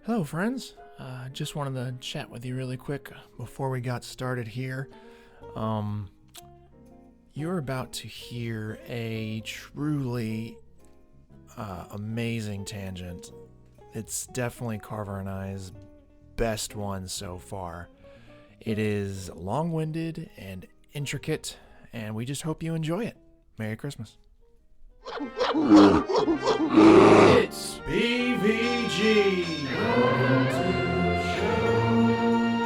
Hello, friends. Just wanted to chat with you really quick before we got started here. You're about to hear a truly amazing tangent. It's definitely Carver and I's best one so far. It is long-winded and intricate, and we just hope you enjoy it. Merry Christmas. It's BvG.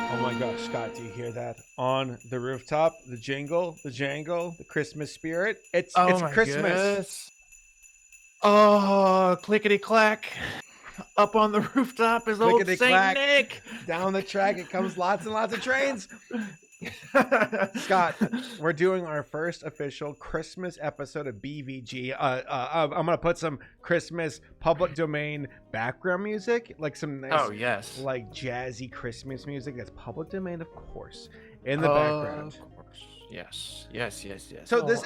Oh my gosh, Scott, do you hear that? On the rooftop, the jingle, the jangle, the Christmas spirit. It's Christmas. Goodness. Oh, clickety clack. Up on the rooftop is old Saint Nick. Down the track, it comes lots and lots of trains. Scott, we're doing our first official Christmas episode of BvG. I'm gonna put some Christmas public domain background music, like some nice, like jazzy Christmas music that's public domain, of course, in the background. Of course, yes. So this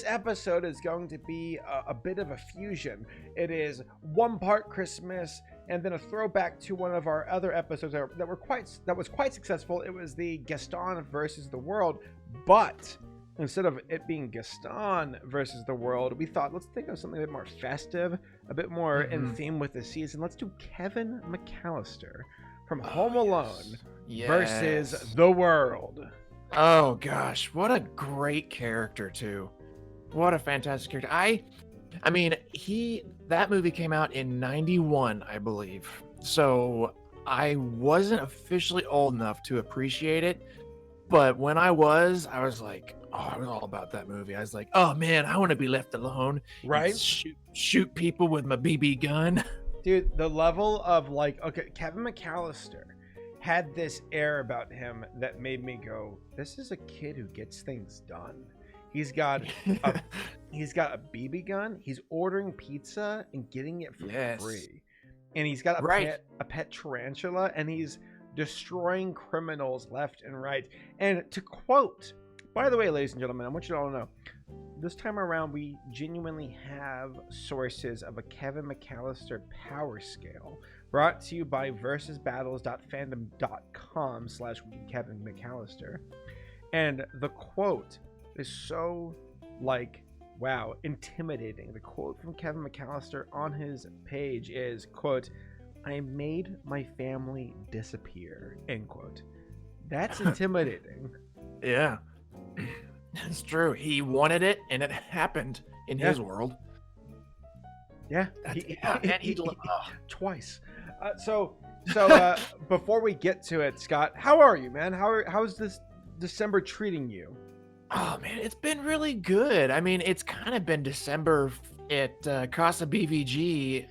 episode is going to be a bit of a fusion. It is one part Christmas and then a throwback to one of our other episodes that was quite successful. It was the Gaston versus the world, but instead of it being Gaston versus the world, we thought, let's think of something a bit more festive, a bit more in theme with the season. Let's do Kevin Mcallister from Home Alone versus the world. Oh gosh, what a great character too. What a fantastic character. I mean, that movie came out in 91, I believe. So I wasn't officially old enough to appreciate it. But when I was like, I was all about that movie. I was like, oh man, I want to be left alone. Right? Shoot people with my BB gun. Dude, the level of Kevin Mcallister had this air about him that made me go, this is a kid who gets things done. He's got a BB gun. He's ordering pizza and getting it for free. And he's got a pet tarantula, and he's destroying criminals left and right. And to quote, by the way, ladies and gentlemen, I want you to all know, this time around, we genuinely have sources of a Kevin Mcallister power scale brought to you by versusbattles.fandom.com/Kevin Mcallister. And the quote is so, wow, intimidating. The quote from Kevin Mcallister on his page is, quote, "I made my family disappear," end quote. That's intimidating. Yeah. It's true. He wanted it, and it happened in his world. Yeah. He twice. So before we get to it, Scott, how are you, man? How's this December treating you? Oh man, it's been really good. I mean, it's kind of been December at Casa BvG.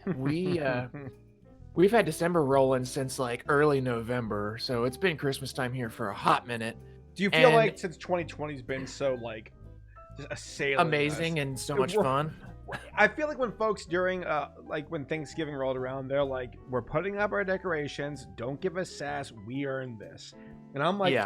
We've had December rolling since like early November, so it's been Christmas time here for a hot minute. Do you feel like since 2020's been so just a sailing amazing and so much fun? I feel like when folks during when Thanksgiving rolled around, they're like, we're putting up our decorations, don't give us sass, we earned this. And I'm like,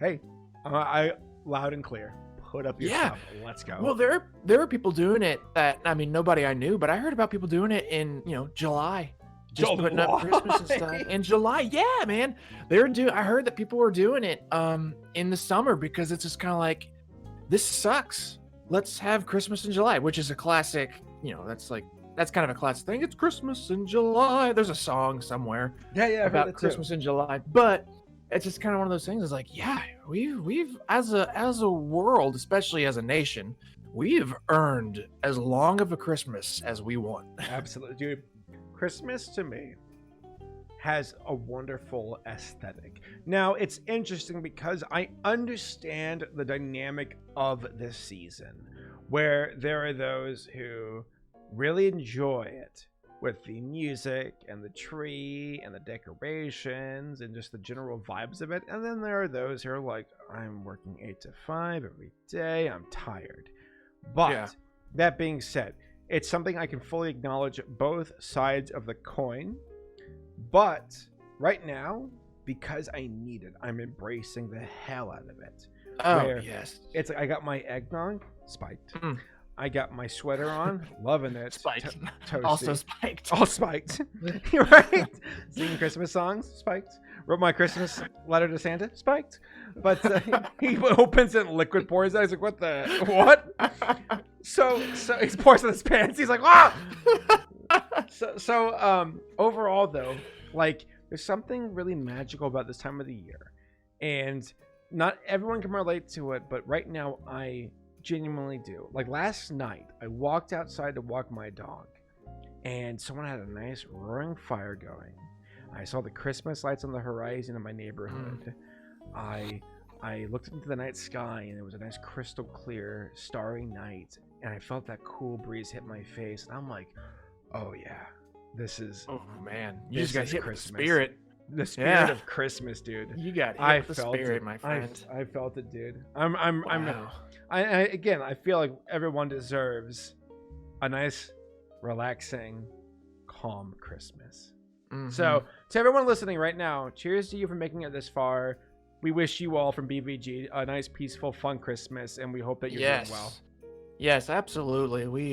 hey, I loud and clear, put up your stuff, let's go. Well, there were people doing it that, I mean, nobody I knew, but I heard about people doing it in July. Just putting up Christmas and stuff in July. Yeah, man. I heard that people were doing it in the summer because it's just kind of like, this sucks. Let's have Christmas in July, which is a classic, that's kind of a classic thing. It's Christmas in July. There's a song somewhere about Christmas in July. But it's just kind of one of those things. It's like, we've as a world, especially as a nation, we've earned as long of a Christmas as we want. Absolutely, dude. Christmas to me has a wonderful aesthetic. Now, it's interesting because I understand the dynamic of this season, where there are those who really enjoy it with the music and the tree and the decorations and just the general vibes of it. And then there are those who are like, I'm working 8 to 5 every day. I'm tired. But that being said, it's something I can fully acknowledge both sides of the coin. But right now, because I need it, I'm embracing the hell out of it. Oh, yes. It's like I got my eggnog spiked. I got my sweater on, loving it. Spiked. Toasty. Also spiked. All spiked. You're right. Singing Christmas songs, spiked. Wrote my Christmas letter to Santa, spiked. But he opens it and liquid pours out. He's like, what? So he pours in his pants. He's like, ah! So overall though, like there's something really magical about this time of the year. And not everyone can relate to it, but right now I genuinely do. Like last night, I walked outside to walk my dog, and someone had a nice roaring fire going. I saw the Christmas lights on the horizon in my neighborhood. I looked into the night sky, and it was a nice crystal clear, starry night, and I felt that cool breeze hit my face, and I'm like, oh yeah, this is... Oh man, you this just got is hit Christmas. with the spirit. The spirit of Christmas, dude. You got hit with the felt spirit, it. my friend. I felt it, dude. Wow. Again, I feel like everyone deserves a nice, relaxing, calm Christmas. So, to everyone listening right now, cheers to you for making it this far. We wish you all from BvG a nice, peaceful, fun Christmas, and we hope that you're doing well. Yes, absolutely. We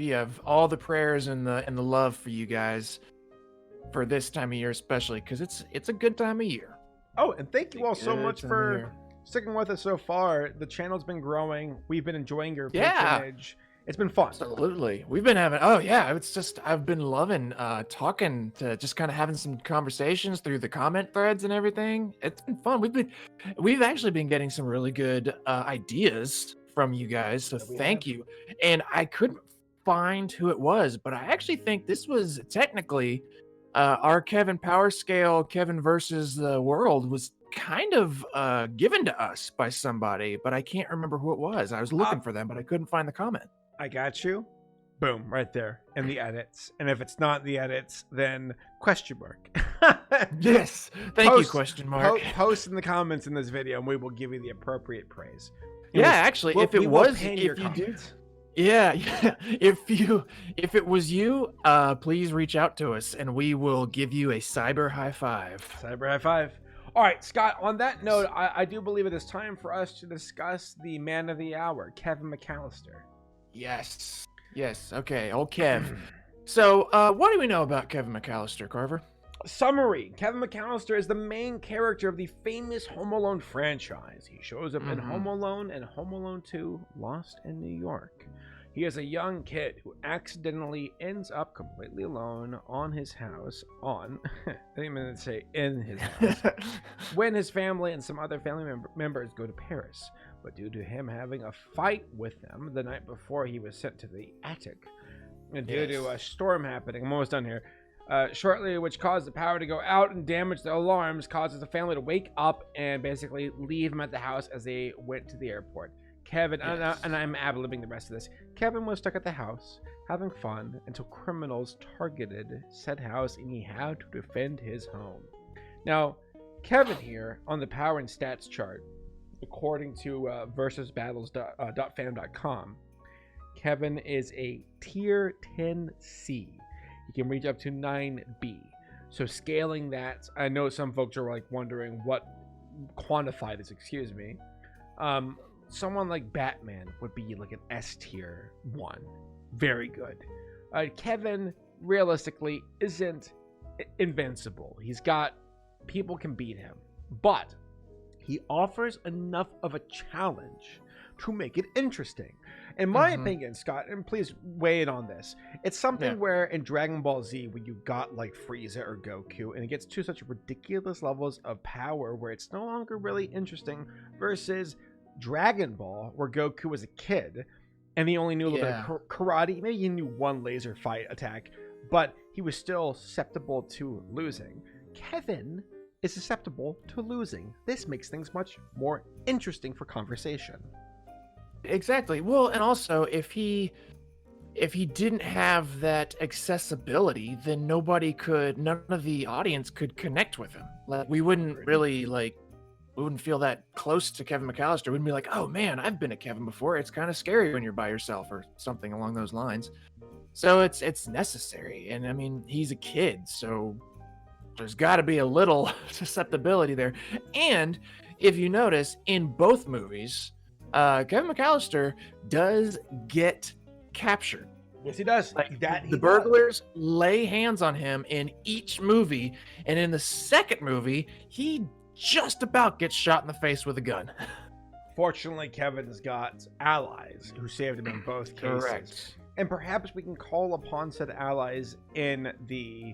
have all the prayers and the love for you guys for this time of year, especially because it's a good time of year. Oh, and thank you all so much for sticking with us so far. The channel's been growing. We've been enjoying your patronage. It's been fun. Absolutely. We've been having, I've been loving talking to just kind of having some conversations through the comment threads and everything. It's been fun. We've actually been getting some really good ideas from you guys. So thank you. And I couldn't find who it was, but I actually think this was technically our Kevin Power Scale, Kevin versus the World was kind of given to us by somebody, but I can't remember who it was. I was looking for them, but I couldn't find the comment. I got you. Boom, right there in the edits. And if it's not the edits, then question mark. Yes. Thank you, question mark. Post in the comments in this video, and we will give you the appropriate praise. Actually, if it was you, please reach out to us, and we will give you a cyber high five. Cyber high five. All right, Scott, on that note, I do believe it is time for us to discuss the man of the hour, Kevin Mcallister. Yes. Okay, old Kev. So, what do we know about Kevin Mcallister, Carver? Summary. Kevin Mcallister is the main character of the famous Home Alone franchise. He shows up in Home Alone and Home Alone 2, Lost in New York. He is a young kid who accidentally ends up completely alone on his house I didn't even say in his house, when his family and some other family members go to Paris. But due to him having a fight with them the night before he was sent to the attic, and due to a storm happening, I'm almost done here, shortly, which caused the power to go out and damage the alarms, causes the family to wake up and basically leave him at the house as they went to the airport. Kevin, and I'm ad-libbing the rest of this, Kevin was stuck at the house, having fun, until criminals targeted said house and he had to defend his home. Now, Kevin here, on the power and stats chart, according to versusbattles.fandom.com, Kevin is a tier 10C. He can reach up to 9B. So scaling that, I know some folks are like wondering what quantify this, excuse me. Someone like Batman would be like an S tier 1. Very good. Kevin realistically isn't invincible. He's got people can beat him, but he offers enough of a challenge to make it interesting. In my opinion, Scott, and please weigh in on this, it's something where in Dragon Ball Z, when you got like Frieza or Goku, and it gets to such ridiculous levels of power where it's no longer really interesting, versus Dragon Ball, where Goku was a kid and he only knew a little bit of karate. Maybe he knew one laser fight attack, but he was still susceptible to losing. Kevin is susceptible to losing. This makes things much more interesting for conversation. Exactly. Well, and also if he didn't have that accessibility, then none of the audience could connect with him. Like we wouldn't really we wouldn't feel that close to Kevin Mcallister. We wouldn't be like, oh man, I've been a Kevin before. It's kind of scary when you're by yourself or something along those lines. So it's necessary. And I mean, he's a kid, so there's got to be a little susceptibility there. And if you notice, in both movies, Kevin Mcallister does get captured. Yes, he does. Like He the does. burglars lay hands on him in each movie, and in the second movie, he just about gets shot in the face with a gun. Fortunately, Kevin's got allies who saved him in both cases. Correct. And perhaps we can call upon said allies in the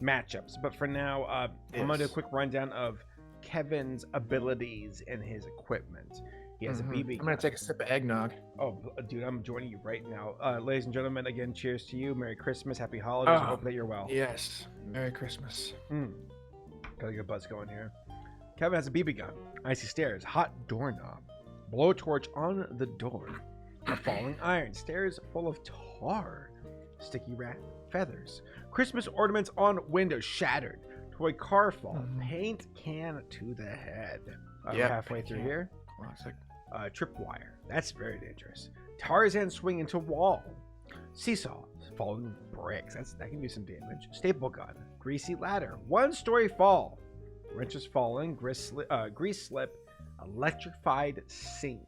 matchups. But for now, I'm going to do a quick rundown of Kevin's abilities and his equipment. He has a BB. I'm going to take a sip of eggnog. Oh, dude, I'm joining you right now. Ladies and gentlemen, again, cheers to you. Merry Christmas. Happy holidays. I hope that you're well. Yes. Merry Christmas. Got a good buzz going here. Kevin has a BB gun. Icy stairs. Hot doorknob. Blowtorch on the door. A falling iron. Stairs full of tar. Sticky rat feathers. Christmas ornaments on windows. Shattered. Toy car fall. Paint can to the head. Halfway through here. Classic. Tripwire. That's very dangerous. Tarzan swing into wall. Seesaw. Falling bricks. That can do some damage. Staple gun. Greasy ladder. One-story fall. Wrenches falling. Grease slip. Electrified sink.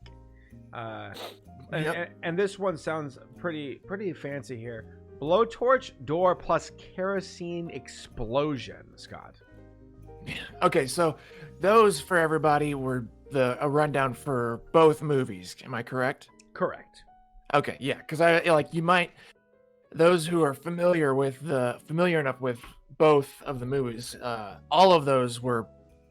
And this one sounds pretty fancy here. Blowtorch door plus kerosene explosion, Scott. Okay, so those for everybody were a rundown for both movies. Am I correct? Correct. Okay, yeah, because those who are familiar enough with both of the movies, all of those were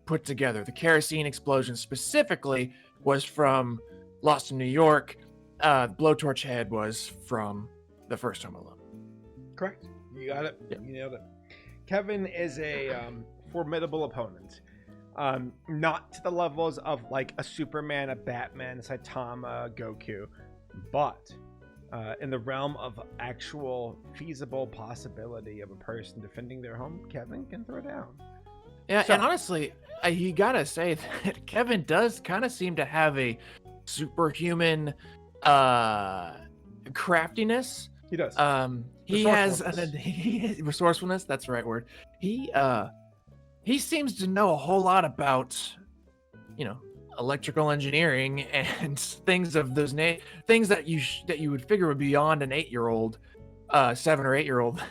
put together. The kerosene explosion specifically was from Lost in New York. Blowtorch head was from the first Home Alone. Correct. You got it. Yep. You nailed it. Kevin is a formidable opponent. Not to the levels of like a Superman, a Batman, Saitama, Goku, but in the realm of actual feasible possibility of a person defending their home, Kevin can throw down. Yeah, and honestly, you gotta say that Kevin does kind of seem to have a superhuman craftiness. He does. He has resourcefulness. That's the right word. He seems to know a whole lot about, electrical engineering and things of those things that you would figure would be beyond an 8-year-old, 7 or 8-year-old.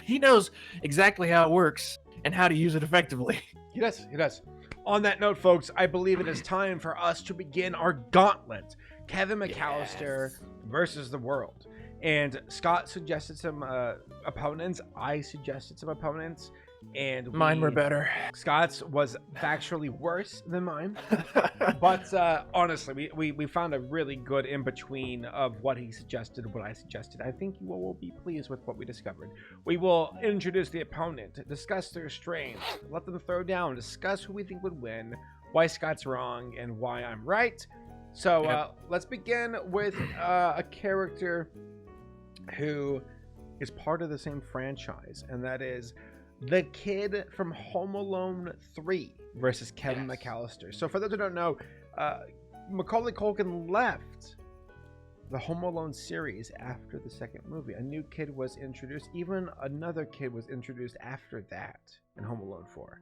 He knows exactly how it works and how to use it effectively. He does. On that note, folks, I believe it is time for us to begin our gauntlet. Kevin Mcallister versus the world. And Scott suggested some opponents. I suggested some opponents. And mine were better. Scott's was factually worse than mine. But honestly, we found a really good in-between of what he suggested, what I suggested. I think you will be pleased with what we discovered. We will introduce the opponent, discuss their strengths, let them throw down, discuss who we think would win, why Scott's wrong, and why I'm right. So let's begin with a character who is part of the same franchise, and that is the kid from Home Alone 3 versus Kevin Mcallister. So for those who don't know, Macaulay Culkin left the Home Alone series after the second movie. A new kid was introduced. Even another kid was introduced after that in Home Alone 4.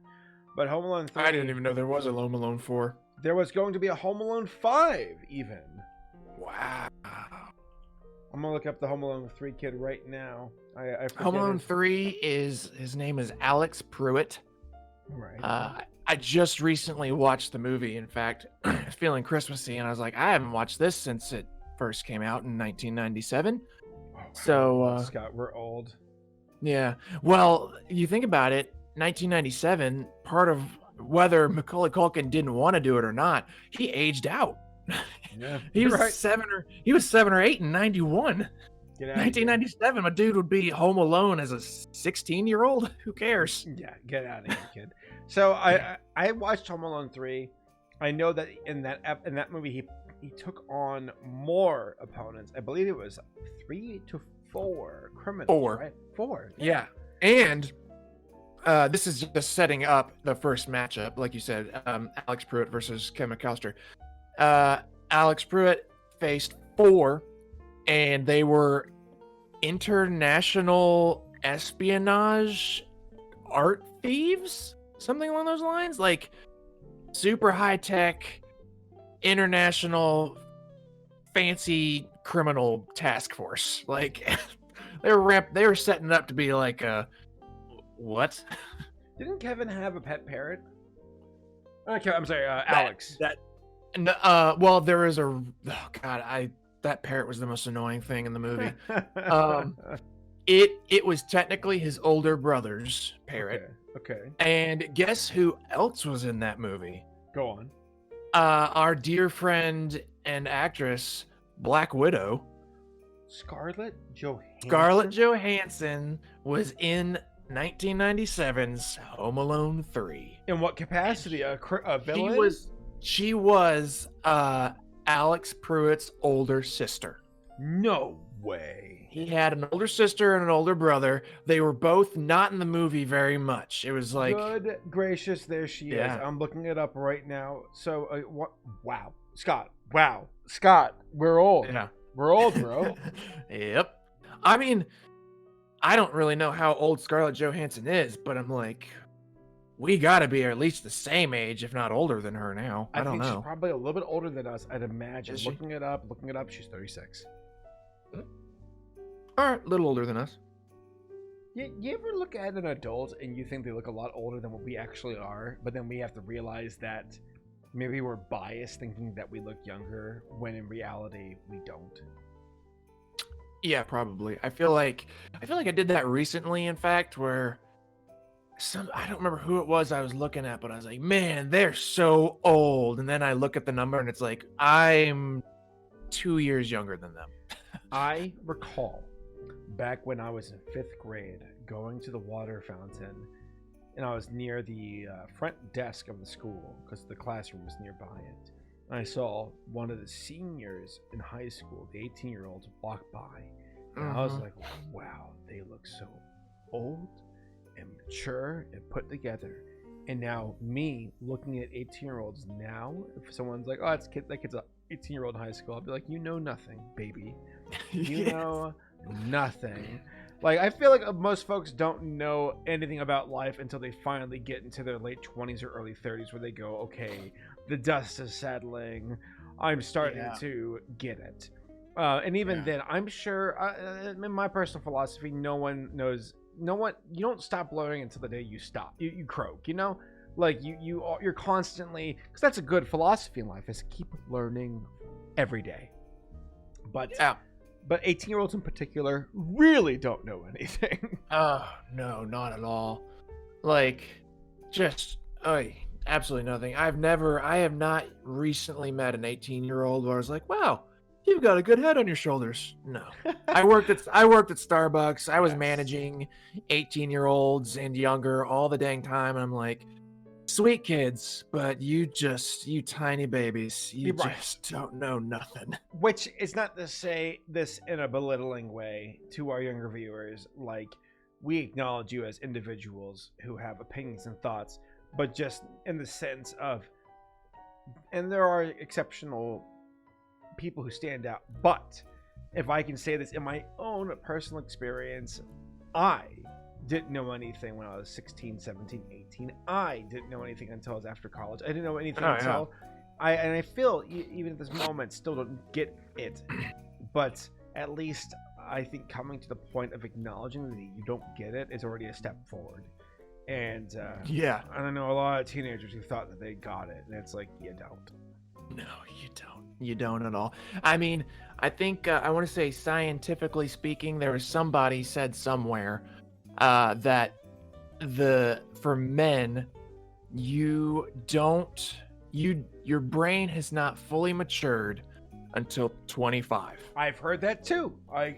But Home Alone 3... I didn't even know there was a Home Alone 4. There was going to be a Home Alone 5, even. Wow. I'm going to look up the Home Alone 3 kid right now. I Home Alone 3 his name is Alex Pruitt. Right. I just recently watched the movie. In fact, feeling Christmassy, and I was like, I haven't watched this since it first came out in 1997. Oh, so, Scott, we're old. Yeah. Well, you think about it, 1997, part of whether Macaulay Culkin didn't want to do it or not, he aged out. Yeah. He was 7 or 8 in 91. 1997, a dude would be home alone as a 16-year-old. Who cares? Yeah, get out of here, kid. So I watched Home Alone 3. I know that in that movie he took on more opponents. I believe it was 3 to 4 criminals. 4. Right? 4. Yeah. And this is just setting up the first matchup, like you said, Alex Pruitt versus Ken Mcallister. Alex Pruitt faced 4, and they were international espionage art thieves, something along those lines, like super high tech international fancy criminal task force. Like they were setting it up to be like a what? Didn't Kevin have a pet parrot? I'm sorry, Alex. Well, there is oh god, that parrot was the most annoying thing in the movie. It was technically his older brother's parrot. Okay. And guess who else was in that movie? Go on. Our dear friend and actress, Black Widow. Scarlett Johansson. Scarlett Johansson was in 1997's Home Alone 3. In what capacity? A villain? She was Alex Pruitt's older sister. No way. He had an older sister and an older brother. They were both not in the movie very much. It was like, good gracious, there she is. I'm looking it up right now. So, what? Wow, Scott. Wow, Scott. We're old. Yeah, we're old, bro. Yep. I mean, I don't really know how old Scarlett Johansson is, but I'm like, we got to be at least the same age, if not older than her now. I don't know. She's probably a little bit older than us, I'd imagine. Is she? Looking it up, she's 36. All right, a little older than us. You ever look at an adult and you think they look a lot older than what we actually are, but then we have to realize that maybe we're biased thinking that we look younger when in reality we don't? Yeah, probably. I feel like I did that recently, in fact, where I don't remember who it was I was looking at, but I was like, man, they're so old. And then I look at the number and it's like, I'm 2 years younger than them. I recall back when I was in 5th grade going to the water fountain, and I was near the front desk of the school because the classroom was nearby it. And I saw one of the seniors in high school, the 18-year-olds, walk by. And I was like, wow, they look so old and mature and put together. And now me looking at 18-year-olds now, if someone's like, oh, that kid's a 18-year-old in high school, I'll be like, you know nothing, baby. You know nothing. Like, I feel like most folks don't know anything about life until they finally get into their late 20s or early 30s, where they go, okay, the dust is settling, I'm starting to get it. And even then, I'm sure, in my personal philosophy, you don't stop learning until the day you stop. You croak, you know? Like, you're constantly, because that's a good philosophy in life, is keep learning every day. But 18-year-olds in particular really don't know anything. No, not at all. Like, just absolutely nothing. I have not recently met an 18-year-old where I was like, wow, you've got a good head on your shoulders. No. I worked at Starbucks. I was managing 18-year-olds and younger all the dang time, and I'm like, sweet kids, but you tiny babies, you just don't know nothing. Which is not to say this in a belittling way to our younger viewers. Like, we acknowledge you as individuals who have opinions and thoughts, but just in the sense of, and there are exceptional people who stand out, but if I can say this in my own personal experience, I didn't know anything when I was 16, 17, 18. I didn't know anything until I was after college. I didn't know anything until I feel even at this moment still don't get it. But at least I think coming to the point of acknowledging that you don't get it is already a step forward. And I don't know a lot of teenagers who thought that they got it, and it's like, you don't. No, you don't. You don't at all. I mean, I think I want to say, scientifically speaking, there was somebody said somewhere that for men, your brain has not fully matured until 25. I've heard that too. I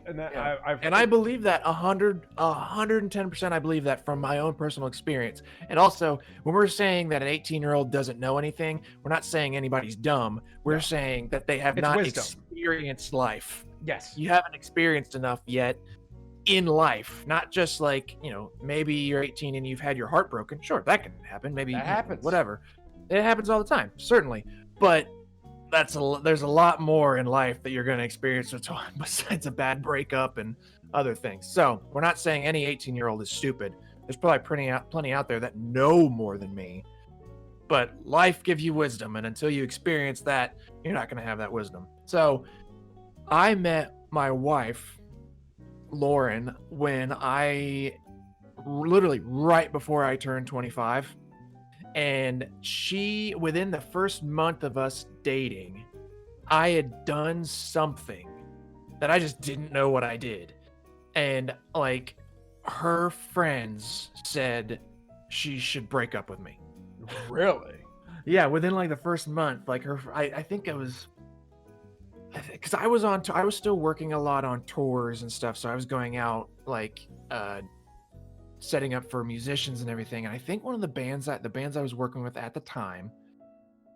believe that 110%. I believe that from my own personal experience. And also, when we're saying that an 18-year-old doesn't know anything, we're not saying anybody's dumb. We're saying that they have not experienced life. Yes. You haven't experienced enough yet in life, not just like, maybe you're 18 and you've had your heart broken. Sure, that can happen. Maybe that happens. Whatever. It happens all the time, certainly. But there's a lot more in life that you're going to experience besides a bad breakup and other things. So we're not saying any 18-year-old is stupid. There's probably plenty out there that know more than me. But life gives you wisdom, and until you experience that, you're not going to have that wisdom. So I met my wife, Lauren, when I literally right before I turned 25. And she, within the first month of us dating, I had done something that I just didn't know what I did. And like her friends said she should break up with me. Really? Yeah, within like the first month, like I think it was, because I was still working a lot on tours and stuff, so I was going out like setting up for musicians and everything. And I think one of the bands I was working with at the time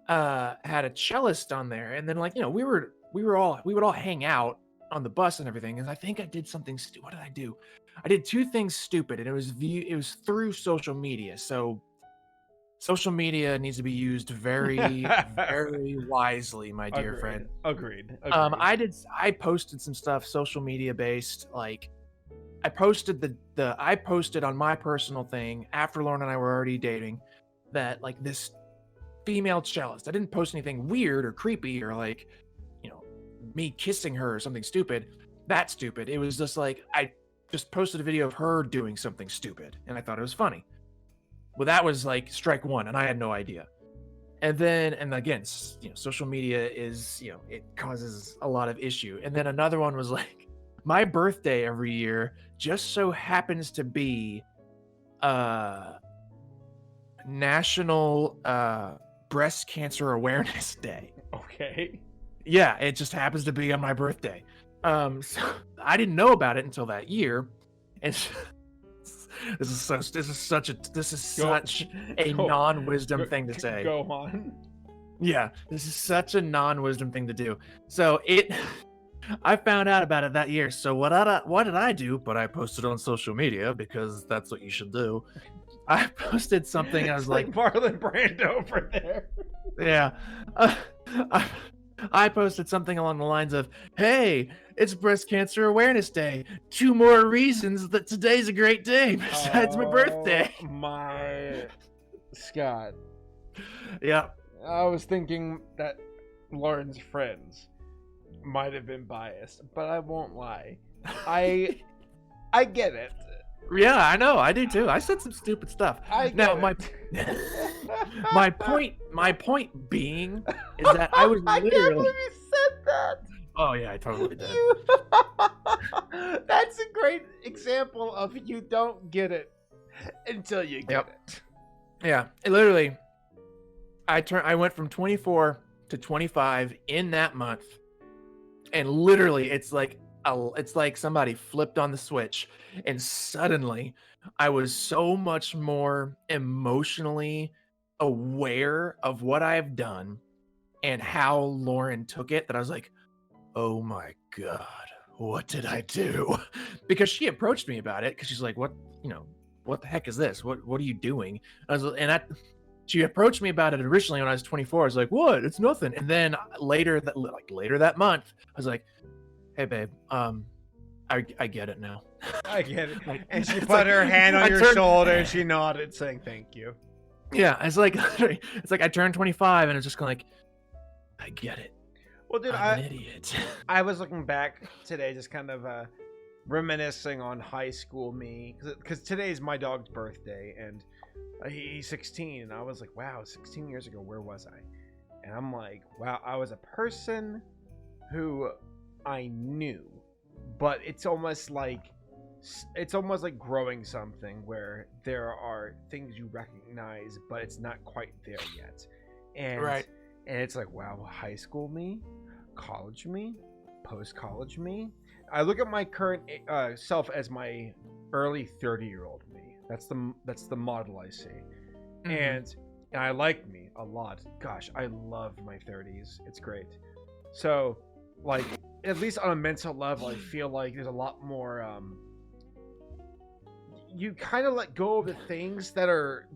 had a cellist on there, and then like we would all hang out on the bus and everything. And I think I did something stupid. What did I do? I did two things stupid, and it was through social media. So social media needs to be used very very wisely, my dear friend. Agreed. I posted some stuff social media based. Like I posted on my personal thing after Lauren and I were already dating that like this female cellist. I didn't post anything weird or creepy or like, me kissing her or something stupid. That's stupid. It was just like I just posted a video of her doing something stupid and I thought it was funny. Well, that was like strike one and I had no idea. And again, social media is, it causes a lot of issue. And then another one was like my birthday every year just so happens to be National Breast Cancer Awareness Day. Okay. Yeah, it just happens to be on my birthday. So I didn't know about it until that year, and this is such a non-wisdom thing to say. Go on. Yeah, this is such a non-wisdom thing to do. So I found out about it that year. So what did I do? But I posted on social media because that's what you should do. I posted something. I was like Marlon Brando over there. Yeah. I posted something along the lines of, "Hey, it's Breast Cancer Awareness Day. 2 more reasons that today's a great day besides my birthday." My Scott. Yeah. I was thinking that Lauren's friends might have been biased, but I won't lie. I get it. Yeah, I know. I do too. I said some stupid stuff. My point being is that I was literally. I can't believe you said that. Oh yeah, I totally did. That's a great example of you don't get it until you get it. Yeah, literally. I went from 24 to 25 in that month, and literally, it's like somebody flipped on the switch, and suddenly I was so much more emotionally aware of what I've done and how Lauren took it that I was like, oh my God, what did I do? Because she approached me about it because she's like, what the heck is this? What are you doing? She approached me about it originally when I was 24. I was like, what? It's nothing. And then later that month, I was like, hey babe, I get it now. I get it. And she put her hand on your shoulder and she nodded saying thank you. Yeah, it's like I turned 25 and it's just kind of like, I get it. Well, dude, I'm an idiot. I was looking back today, just kind of reminiscing on high school me, because today's my dog's birthday and he's 16, and I was like, wow, 16 years ago, where was I? And I'm like, wow, I was a person who I knew, but it's almost like growing something where there are things you recognize, but it's not quite there yet. And right. And it's like, wow, high school me, college me, post-college me. I look at my current self as my early 30-year-old me. That's the model I see. Mm-hmm. And I like me a lot. Gosh, I love my 30s. It's great. So, like, at least on a mental level, I feel like there's a lot more you kind of let go of the things that are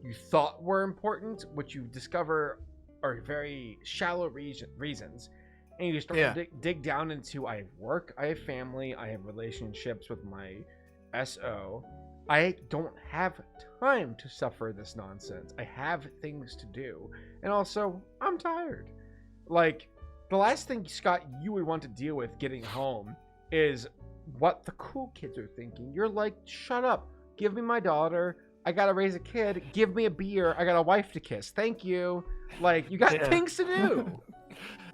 you thought were important, which you discover are very shallow reasons, and you start to dig down into, I have work, I have family, I have relationships with my SO. I don't have time to suffer this nonsense. I have things to do, and also I'm tired. Like the last thing, Scott, you would want to deal with getting home is what the cool kids are thinking. You're like, shut up. Give me my daughter. I gotta raise a kid. Give me a beer. I got a wife to kiss. Thank you. Like, you got things to do.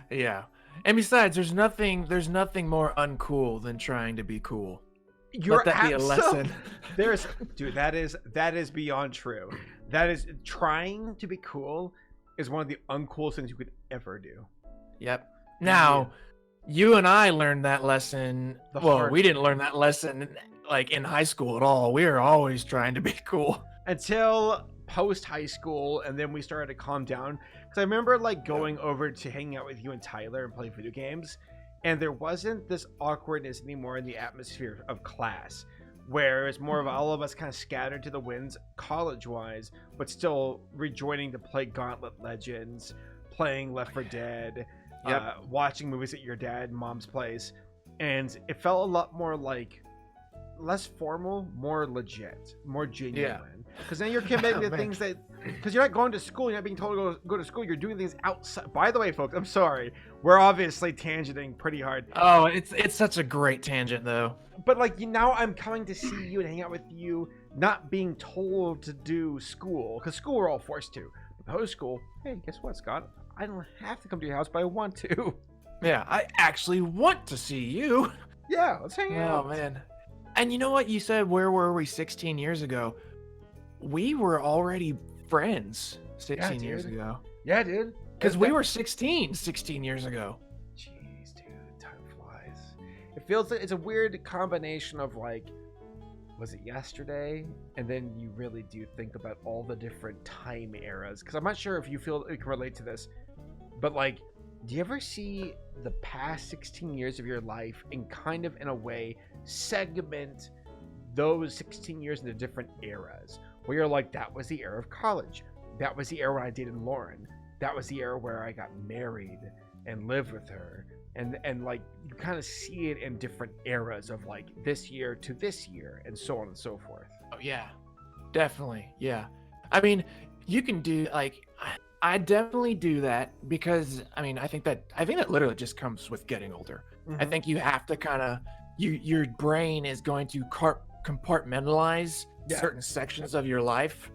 Yeah. And besides, there's nothing more uncool than trying to be cool. Let that be a lesson. Dude, that is beyond true. That is, trying to be cool is one of the uncool things you could ever do. Yep. Now, you and I learned that lesson. We didn't learn that lesson like in high school at all. We were always trying to be cool until post high school, and then we started to calm down. Because I remember like going over to hanging out with you and Tyler and playing video games, and there wasn't this awkwardness anymore in the atmosphere of class, where it's more of all of us kind of scattered to the winds college-wise, but still rejoining to play Gauntlet Legends, playing Left 4 Dead, watching movies at your dad and mom's place. And it felt a lot more like less formal, more legit, more genuine. Because then you're committing to things that, because you're not going to school, you're not being told to go to school, you're doing things outside. By the way, folks, I'm sorry, we're obviously tangenting pretty hard. Oh, it's such a great tangent though. But like, now I'm coming to see you and hang out with you, not being told to do school, because school we're all forced to. But post school, hey, guess what, Scott? I don't have to come to your house, but I want to. Yeah, I actually want to see you. Yeah, let's hang out. Oh man. And you know what you said, where were we 16 years ago? We were already friends 16 years ago. Yeah, dude. Because we were 16 years ago. Jeez, dude, time flies. It feels like it's a weird combination of like, was it yesterday? And then you really do think about all the different time eras. Because I'm not sure if you feel you can relate to this, but like, do you ever see the past 16 years of your life and kind of in a way segment those 16 years into different eras? Where you're like, that was the era of college. That was the era when I dated Lauren. That was the era where I got married and lived with her. And like, you kind of see it in different eras of like this year to this year and so on and so forth. Oh yeah, definitely. Yeah. I mean, you can do like, I definitely do that because I mean, I think that literally just comes with getting older. Mm-hmm. I think you have to kind of, your brain is going to compartmentalize certain sections of your life,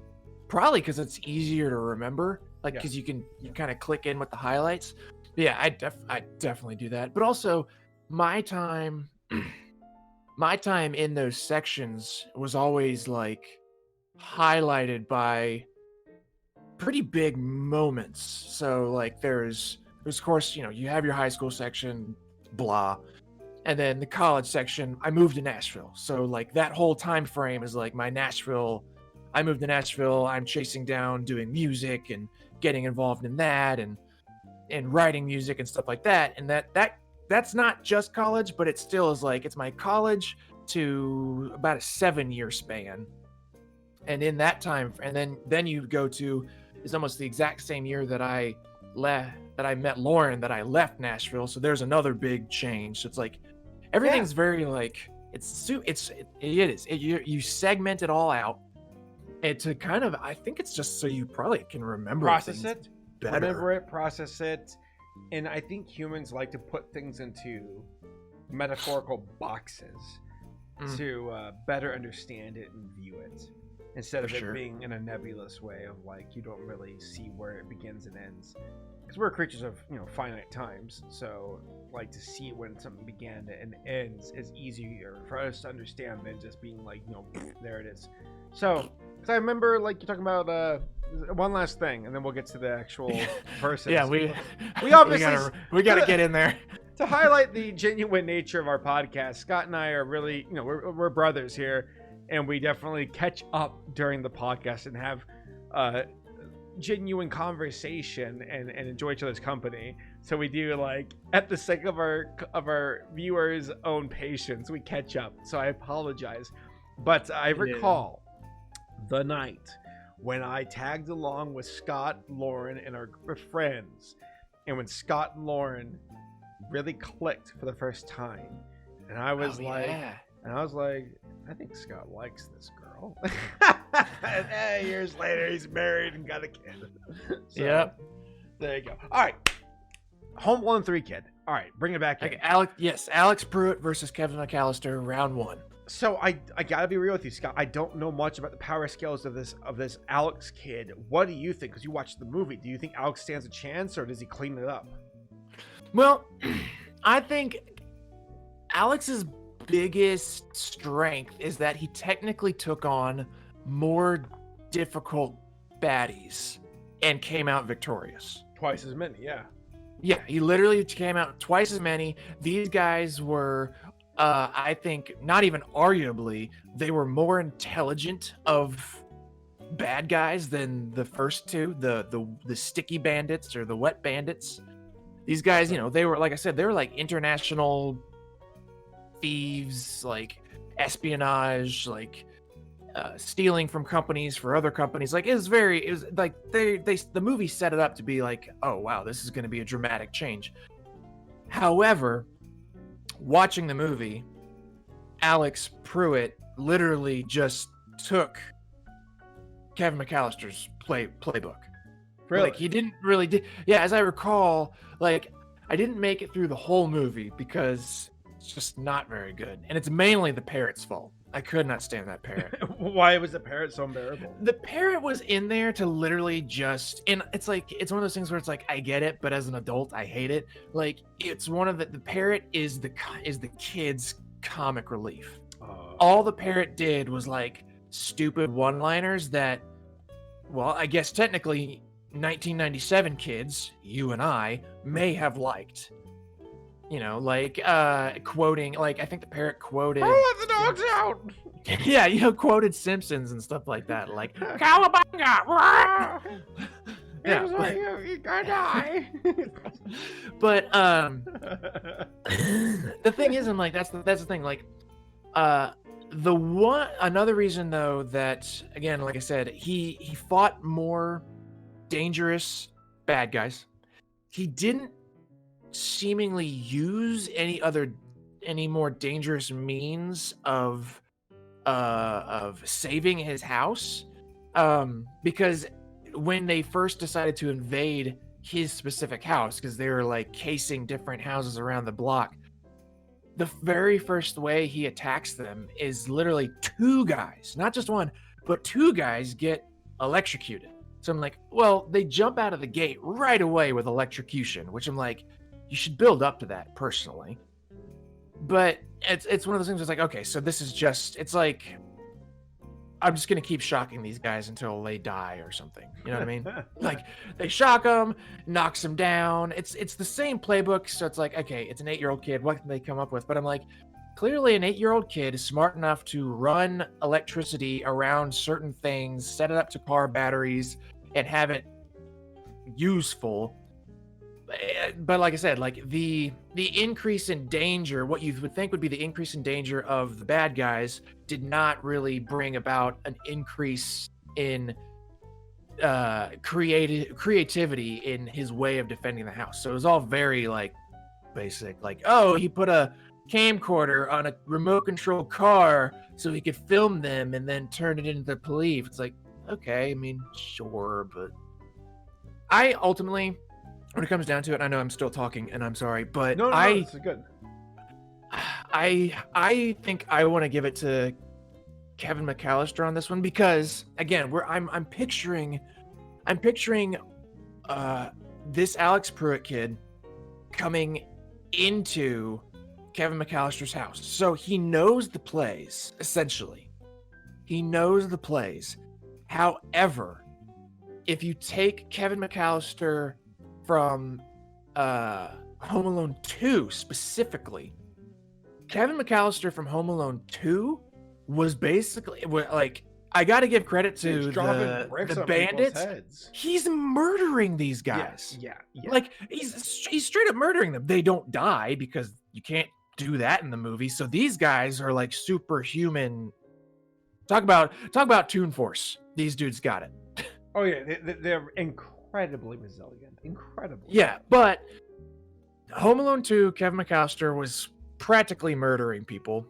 probably because it's easier to remember, like because you kind of click in with the highlights. But yeah, I definitely do that. But also my time in those sections was always like highlighted by pretty big moments. So like there's of course, you have your high school section, blah. And then the college section, I moved to Nashville. So like that whole time frame is like my Nashville. I moved to Nashville. I'm chasing down doing music and getting involved in that and writing music and stuff like that. And that's not just college, but it still is like, it's my college to about a 7-year span. And in that time, and then you go to, it's almost the exact same year that I met Lauren, that I left Nashville. So there's another big change. So it's like, everything's very like, you segment it all out. And to kind of, I think it's just so you probably can remember process it better. Remember it, process it. And I think humans like to put things into metaphorical boxes to better understand it and view it, instead of it being in a nebulous way of like, you don't really see where it begins and ends. Because we're creatures of finite times, so like to see when something began and ends is easier for us to understand than just being like, there it is. So, because I remember like you're talking about one last thing, and then we'll get to the actual person. Yeah, we obviously we gotta get in there to highlight the genuine nature of our podcast. Scott and I are really, we're brothers here, and we definitely catch up during the podcast and have genuine conversation and enjoy each other's company. So we do, like, at the sake of our viewers' own patience, we catch up. So I apologize, but I recall the night when I tagged along with Scott, Lauren, and our group of friends, and when Scott and Lauren really clicked for the first time, and I was I think Scott likes this girl. And years later, he's married and got a kid. So, yep. There you go. All right. Home Alone 3 kid. All right, bring it back in. Okay, Alex Pruitt versus Kevin Mcallister, round 1. So I gotta be real with you, Scott. I don't know much about the power scales of this Alex kid. What do you think? Because you watched the movie. Do you think Alex stands a chance, or does he clean it up? Well, I think Alex's biggest strength is that he technically took on more difficult baddies and came out victorious. Twice as many, yeah. Yeah, he literally came out twice as many. These guys were, I think, not even arguably, they were more intelligent of bad guys than the first two, the sticky bandits or the wet bandits. These guys, you know, they were, like I said, they were like international thieves, like espionage, like stealing from companies for other companies. Like it was like the movie set it up to be like, oh wow, this is going to be a dramatic change. However, watching the movie, Alex Pruitt literally just took Kevin Mcallister's playbook. Really? Like he didn't really yeah, as I recall, like I didn't make it through the whole movie because it's just not very good, and it's mainly the parrot's fault. I could not stand that parrot. Why was the parrot so unbearable? The parrot was in there to literally just, and it's like, it's one of those things where it's like, I get it, but as an adult, I hate it. Like, it's one of the parrot is the kid's comic relief. All the parrot did was like stupid one-liners that, well, I guess technically 1997 kids, you and I, may have liked. You know, like quoting, like I think the parrot quoted. Oh, let the dogs out! Yeah, you know, quoted Simpsons and stuff like that, like "Cowabunga!" Yeah, you're gonna die. But the thing is, I'm like, that's the thing. Like, another reason though that, again, like I said, he fought more dangerous bad guys. He didn't seemingly use any more dangerous means of saving his house, because when they first decided to invade his specific house, because they were like casing different houses around the block, the very first way he attacks them is literally 2 guys, not just one, but 2 guys get electrocuted. So I'm like, well, they jump out of the gate right away with electrocution, which I'm like, you should build up to that personally. But it's one of those things that's like, okay, so this is just, it's like, I'm just going to keep shocking these guys until they die or something. You know what I mean? Like, they shock them, knocks them down. It's the same playbook. So it's like, okay, it's an 8-year-old kid. What can they come up with? But I'm like, clearly an 8-year-old kid is smart enough to run electricity around certain things, set it up to car batteries, and have it useful. But like I said, like the increase in danger, what you would think would be the increase in danger of the bad guys, did not really bring about an increase in creativity in his way of defending the house. So it was all very like basic, like, oh, he put a camcorder on a remote control car so he could film them and then turn it into the police. It's like, okay, I mean, sure, but I ultimately, when it comes down to it, I know I'm still talking and I'm sorry, but no, it's good. I think I want to give it to Kevin Mcallister on this one because, again, I'm picturing this Alex Pruitt kid coming into Kevin Mcallister's house. So he knows the plays, essentially. He knows the plays. However, if you take Kevin Mcallister from Home Alone 2 specifically, Kevin Mcallister from Home Alone 2 was basically, like, I got to give credit to the bandits. He's murdering these guys. Yeah. Like, he's straight up murdering them. They don't die because you can't do that in the movie. So these guys are like superhuman. Talk about Toon Force. These dudes got it. Oh yeah, they're incredibly resilient. Incredibly. Yeah, but Home Alone 2, Kevin Mcallister was practically murdering people.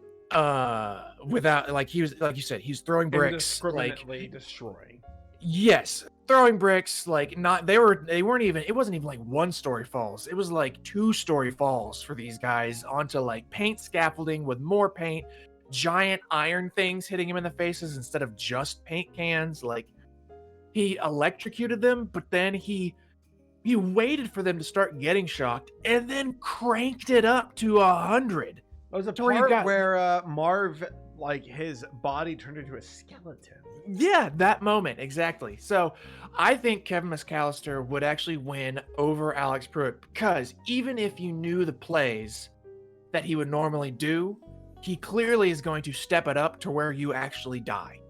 Without, like, he was, like you said, he's throwing bricks, indiscriminately destroying. Yes, throwing bricks, like they weren't even, it wasn't even like 1-story falls. It was like 2-story falls for these guys onto like paint scaffolding with more paint, giant iron things hitting him in the faces instead of just paint cans. Like he electrocuted them, but then he waited for them to start getting shocked and then cranked it up to 100. There was a part where Marv, like his body turned into a skeleton. Yeah, that moment, exactly. So I think Kevin Mcallister would actually win over Alex Pruitt because even if you knew the plays that he would normally do, he clearly is going to step it up to where you actually die.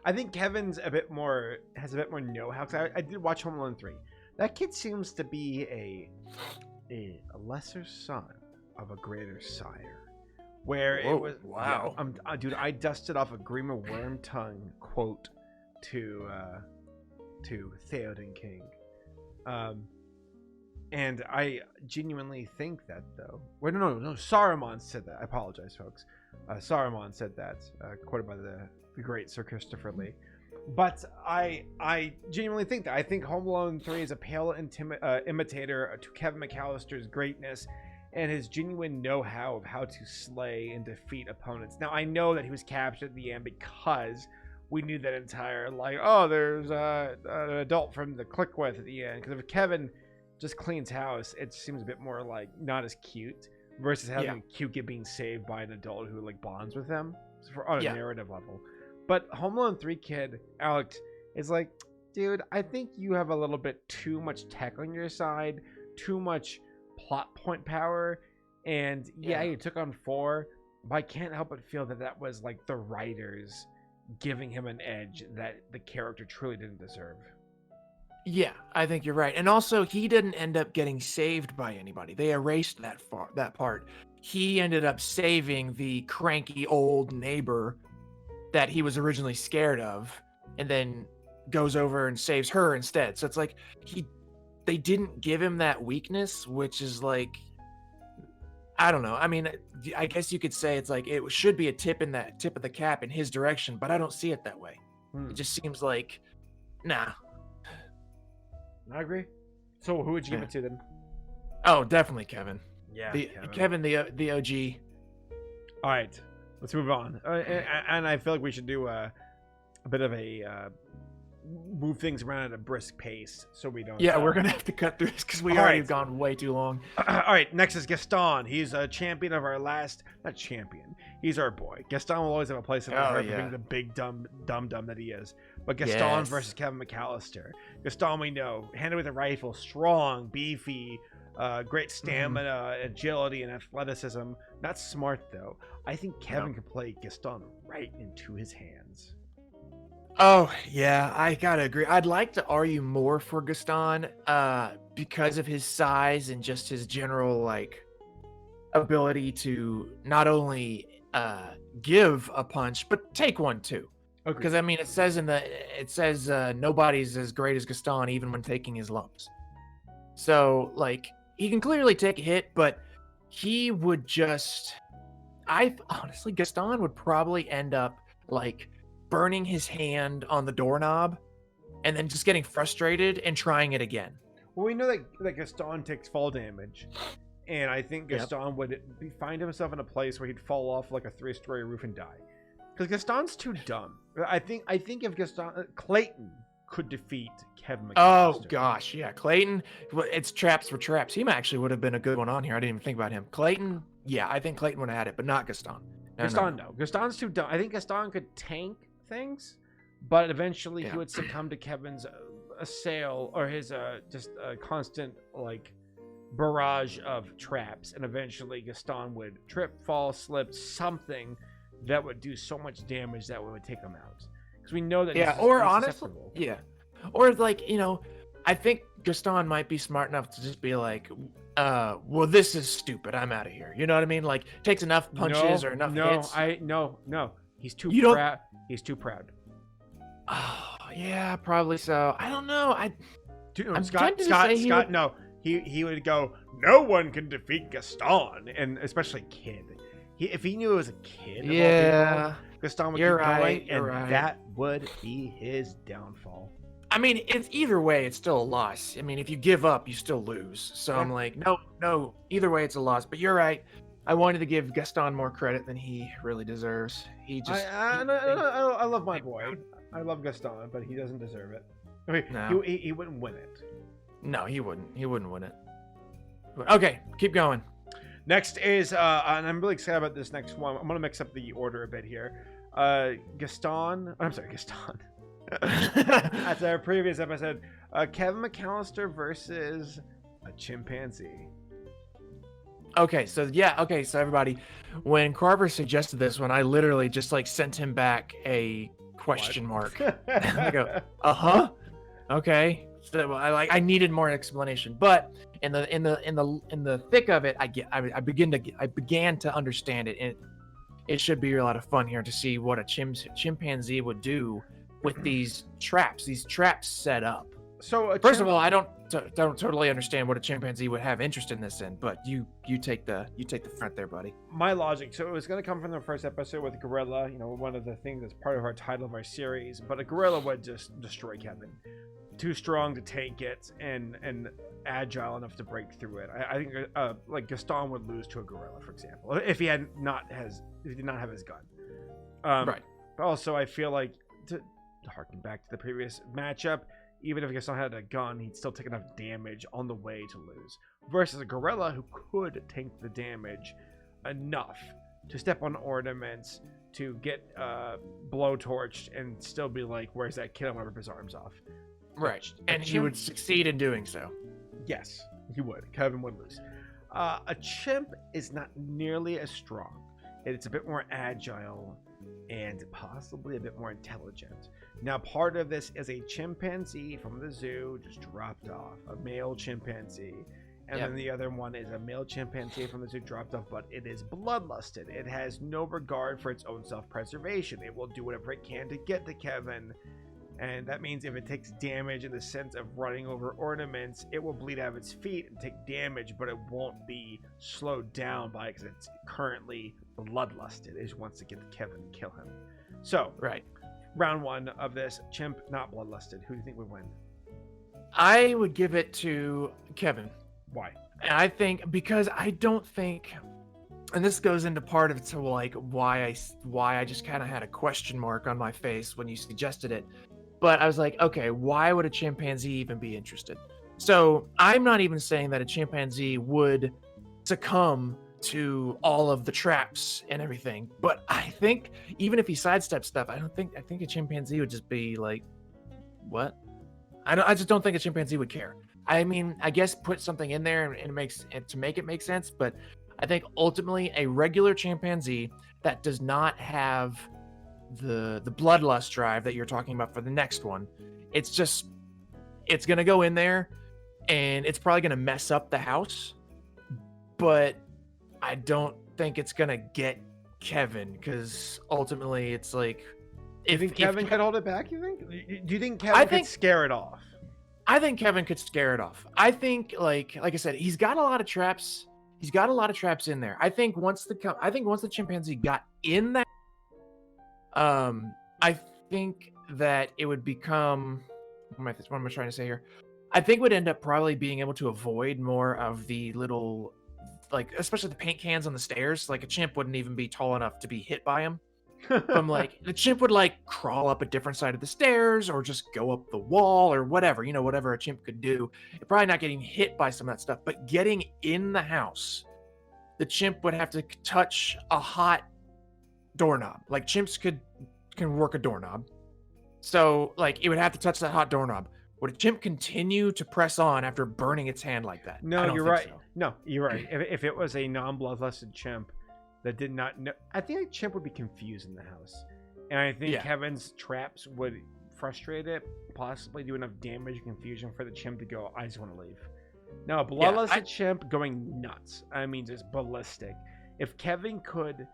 I think Kevin's has a bit more know-how. I did watch Home Alone 3. That kid seems to be a lesser son of a greater sire. Where it was wow, yeah, dude, I dusted off a Grima Wormtongue quote to Theoden King, and I genuinely think that though. Wait, no, Saruman said that. I apologize, folks. Saruman said that, quoted by the great Sir Christopher Lee. But I genuinely think that. I think Home Alone 3 is a pale imitator to Kevin Mcallister's greatness and his genuine know-how of how to slay and defeat opponents. Now, I know that he was captured at the end because we knew that entire, like, oh, there's an adult from the click with at the end. Because if Kevin just cleans house, it seems a bit more, like, not as cute versus having a cute kid being saved by an adult who, like, bonds with them on a narrative level. But Home Alone 3 kid, Alex, is like, dude, I think you have a little bit too much tech on your side, too much plot point power, and you took on 4, but I can't help but feel that that was like the writers giving him an edge that the character truly didn't deserve. Yeah, I think you're right. And also, he didn't end up getting saved by anybody. They erased that part. He ended up saving the cranky old neighbor that he was originally scared of, and then goes over and saves her instead. So it's like they didn't give him that weakness, which is like, I don't know. I mean, I guess you could say it's like it should be a tip of the cap in his direction, but I don't see it that way. It just seems like, nah. I agree. So who would you give it to then? Oh, definitely Kevin. Yeah, Kevin, the OG. All right, let's move on. And I feel like we should do a bit of a move things around at a brisk pace so we don't. Yeah, we're gonna have to cut through this because we already have gone way too long. All right, next is Gaston. He's a champion of our not champion. He's our boy. Gaston will always have a place in our heart for being the big dumb that he is. But Gaston versus Kevin Mcallister. Gaston, we know, handed with a rifle, strong, beefy, great stamina, agility, and athleticism. Not smart though. I think Kevin could play Gaston right into his hands. Oh, yeah, I gotta agree. I'd like to argue more for Gaston because of his size and just his general, like, ability to not only give a punch, but take one, too. Because, I mean, it says nobody's as great as Gaston even when taking his lumps. So, like, he can clearly take a hit, but he would just... honestly, Gaston would probably end up, like, burning his hand on the doorknob and then just getting frustrated and trying it again. Well, we know that Gaston takes fall damage, and I think Gaston would find himself in a place where he'd fall off like a 3-story roof and die, because Gaston's too dumb. I think if Clayton could defeat Kevin Mcallister. Oh gosh, yeah, Clayton. It's traps for traps. He actually would have been a good one on here. I didn't even think about him. Clayton, yeah, I think Clayton would have had it, but not Gaston. No. Gaston's too dumb. I think Gaston could tank things, but eventually he would succumb to Kevin's assail or his just constant like barrage of traps, and eventually Gaston would trip, fall, slip, something that would do so much damage that would take him out. Because we know that or honestly, or like, you know, I think Gaston might be smart enough to just be like, well, this is stupid, I'm out of here. You know what I mean? Like, takes enough punches or enough hits. No. He's too proud. He's too proud. Oh, yeah, probably so. I don't know. Scott, no. He would go, no one can defeat Gaston, and especially Kid. If he knew it was a kid, Gaston would keep going, and that would be his downfall. I mean, it's either way, it's still a loss. I mean, if you give up, you still lose. So I'm like, no, either way, it's a loss. But you're right. I wanted to give Gaston more credit than he really deserves. I love my boy. I love Gaston, but he doesn't deserve it. I mean, No. he wouldn't win it. No, he wouldn't. He wouldn't win it. Okay, keep going. Next is, and I'm really excited about this next one. I'm going to mix up the order a bit here. Gaston. That's our previous episode. Kevin Mcallister versus a chimpanzee. Okay, so everybody, when Carver suggested this one, I literally just like sent him back a question mark. I go, okay. So I needed more explanation, but in the thick of it, I began to understand it, and it should be a lot of fun here to see what a chimpanzee would do with these traps set up. So first of all, I don't totally understand what a chimpanzee would have interest in this in, but you take the front there, buddy. My logic. So it was going to come from the first episode with gorilla. You know, one of the things that's part of our title of our series. But a gorilla would just destroy Kevin. Too strong to take it and agile enough to break through it. I think like Gaston would lose to a gorilla, for example, if he did not have his gun. Right. But also, I feel like to harken back to the previous matchup, even if Gaston had a gun, he'd still take enough damage on the way to lose. Versus a gorilla who could tank the damage enough to step on ornaments, to get blowtorched, and still be like, "Where's that kid? I'm gonna rip his arms off." Right, and he would succeed in doing so. Yes, he would. Kevin would lose. A chimp is not nearly as strong. It's a bit more agile and possibly a bit more intelligent. Now, part of this is a chimpanzee from the zoo just dropped off, a male chimpanzee. And then the other one is a male chimpanzee from the zoo dropped off, but it is bloodlusted. It has no regard for its own self-preservation. It will do whatever it can to get to Kevin. And that means if it takes damage in the sense of running over ornaments, it will bleed out of its feet and take damage, but it won't be slowed down by it because it's currently bloodlusted. It just wants to get to Kevin and kill him. So, right. Round one of this, chimp, not bloodlusted. Who do you think would win? I would give it to Kevin. Why? And I think because I don't think, and this goes into part of it to like why I just kind of had a question mark on my face when you suggested it. But I was like, okay, why would a chimpanzee even be interested? So I'm not even saying that a chimpanzee would succumb to all of the traps and everything. But I think even if he sidesteps stuff, I think a chimpanzee would just be like, what? I just don't think a chimpanzee would care. I mean, I guess put something in there and to make it make sense, but I think ultimately a regular chimpanzee that does not have the bloodlust drive that you're talking about for the next one, it's gonna go in there and it's probably gonna mess up the house, but I don't think it's gonna get Kevin, because ultimately it's like, if Kevin could hold it back, you think? Do you think Kevin could scare it off? I think Kevin could scare it off. I think like I said, he's got a lot of traps. He's got a lot of traps in there. I think once the chimpanzee got in that, I think that it would become, what am I trying to say here? I think would end up probably being able to avoid more of the little, like, especially the paint cans on the stairs. Like a chimp wouldn't even be tall enough to be hit by him. From like, the chimp would like crawl up a different side of the stairs or just go up the wall or whatever, whatever a chimp could do. You're probably not getting hit by some of that stuff, but getting in the house, the chimp would have to touch a hot doorknob. Like chimps can work a doorknob. So like it would have to touch that hot doorknob. Would a chimp continue to press on after burning its hand like that? No, you're right. So. No, you're right. If it was a non-bloodlusted chimp that did not know, I think a chimp would be confused in the house. And I think Kevin's traps would frustrate it, possibly do enough damage and confusion for the chimp to go, I just want to leave. Now, a bloodlusted chimp going nuts. I mean, just ballistic. If Kevin could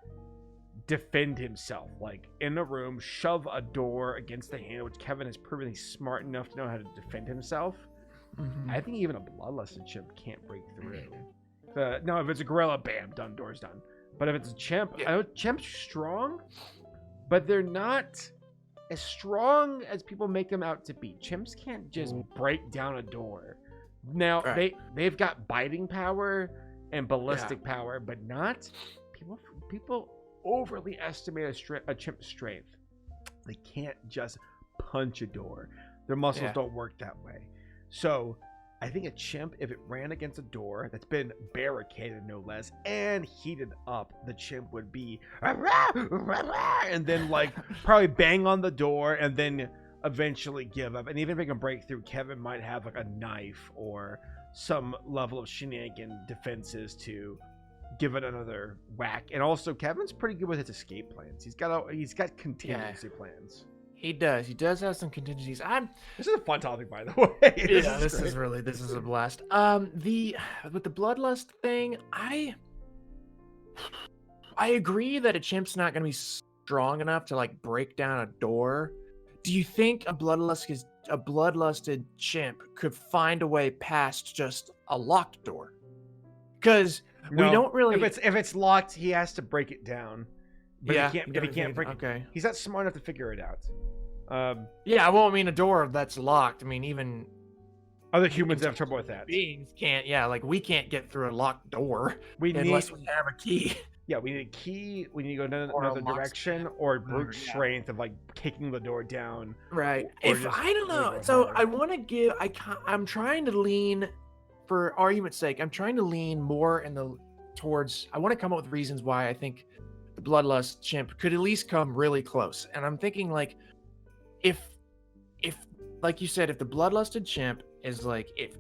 defend himself, like in a room, shove a door against the hand, which Kevin is proven he's smart enough to know how to defend himself, I think even a bloodlusted chimp can't break through. No, if it's a gorilla, bam, done, door's done. But if it's a chimp, I know chimp's strong, but they're not as strong as people make them out to be, chimps can't just break down a door. Now they've got biting power and ballistic power, but not people overly estimate a chimp's strength. They can't just punch a door. Their muscles don't work that way. So I think a chimp, if it ran against a door that's been barricaded, no less, and heated up, the chimp would be and then like probably bang on the door and then eventually give up. And even if it can break through, Kevin might have like a knife or some level of shenanigan defenses to give it another whack. And also, Kevin's pretty good with his escape plans. He's got contingency plans. He does have some contingencies. This is a fun topic, by the way. This is a blast. With the bloodlust thing, I agree that a chimp's not going to be strong enough to like break down a door. Do you think a bloodlusted chimp could find a way past just a locked door? Because we don't really. If it's locked, he has to break it down. But he can't break it. Okay. He's not smart enough to figure it out. I won't mean a door that's locked. I mean, even other humans have trouble with that. Beings can't. Yeah, like we can't get through a locked door unless we have a key. Yeah, we need a key. We need to go in another direction, or brute strength of like kicking the door down. Right. If I don't know, so hard. I want to give. I'm trying to lean, for argument's sake, I'm trying to lean more towards. I want to come up with reasons why I think the bloodlust chimp could at least come really close. And I'm thinking like, if like you said, if the bloodlusted chimp is like, if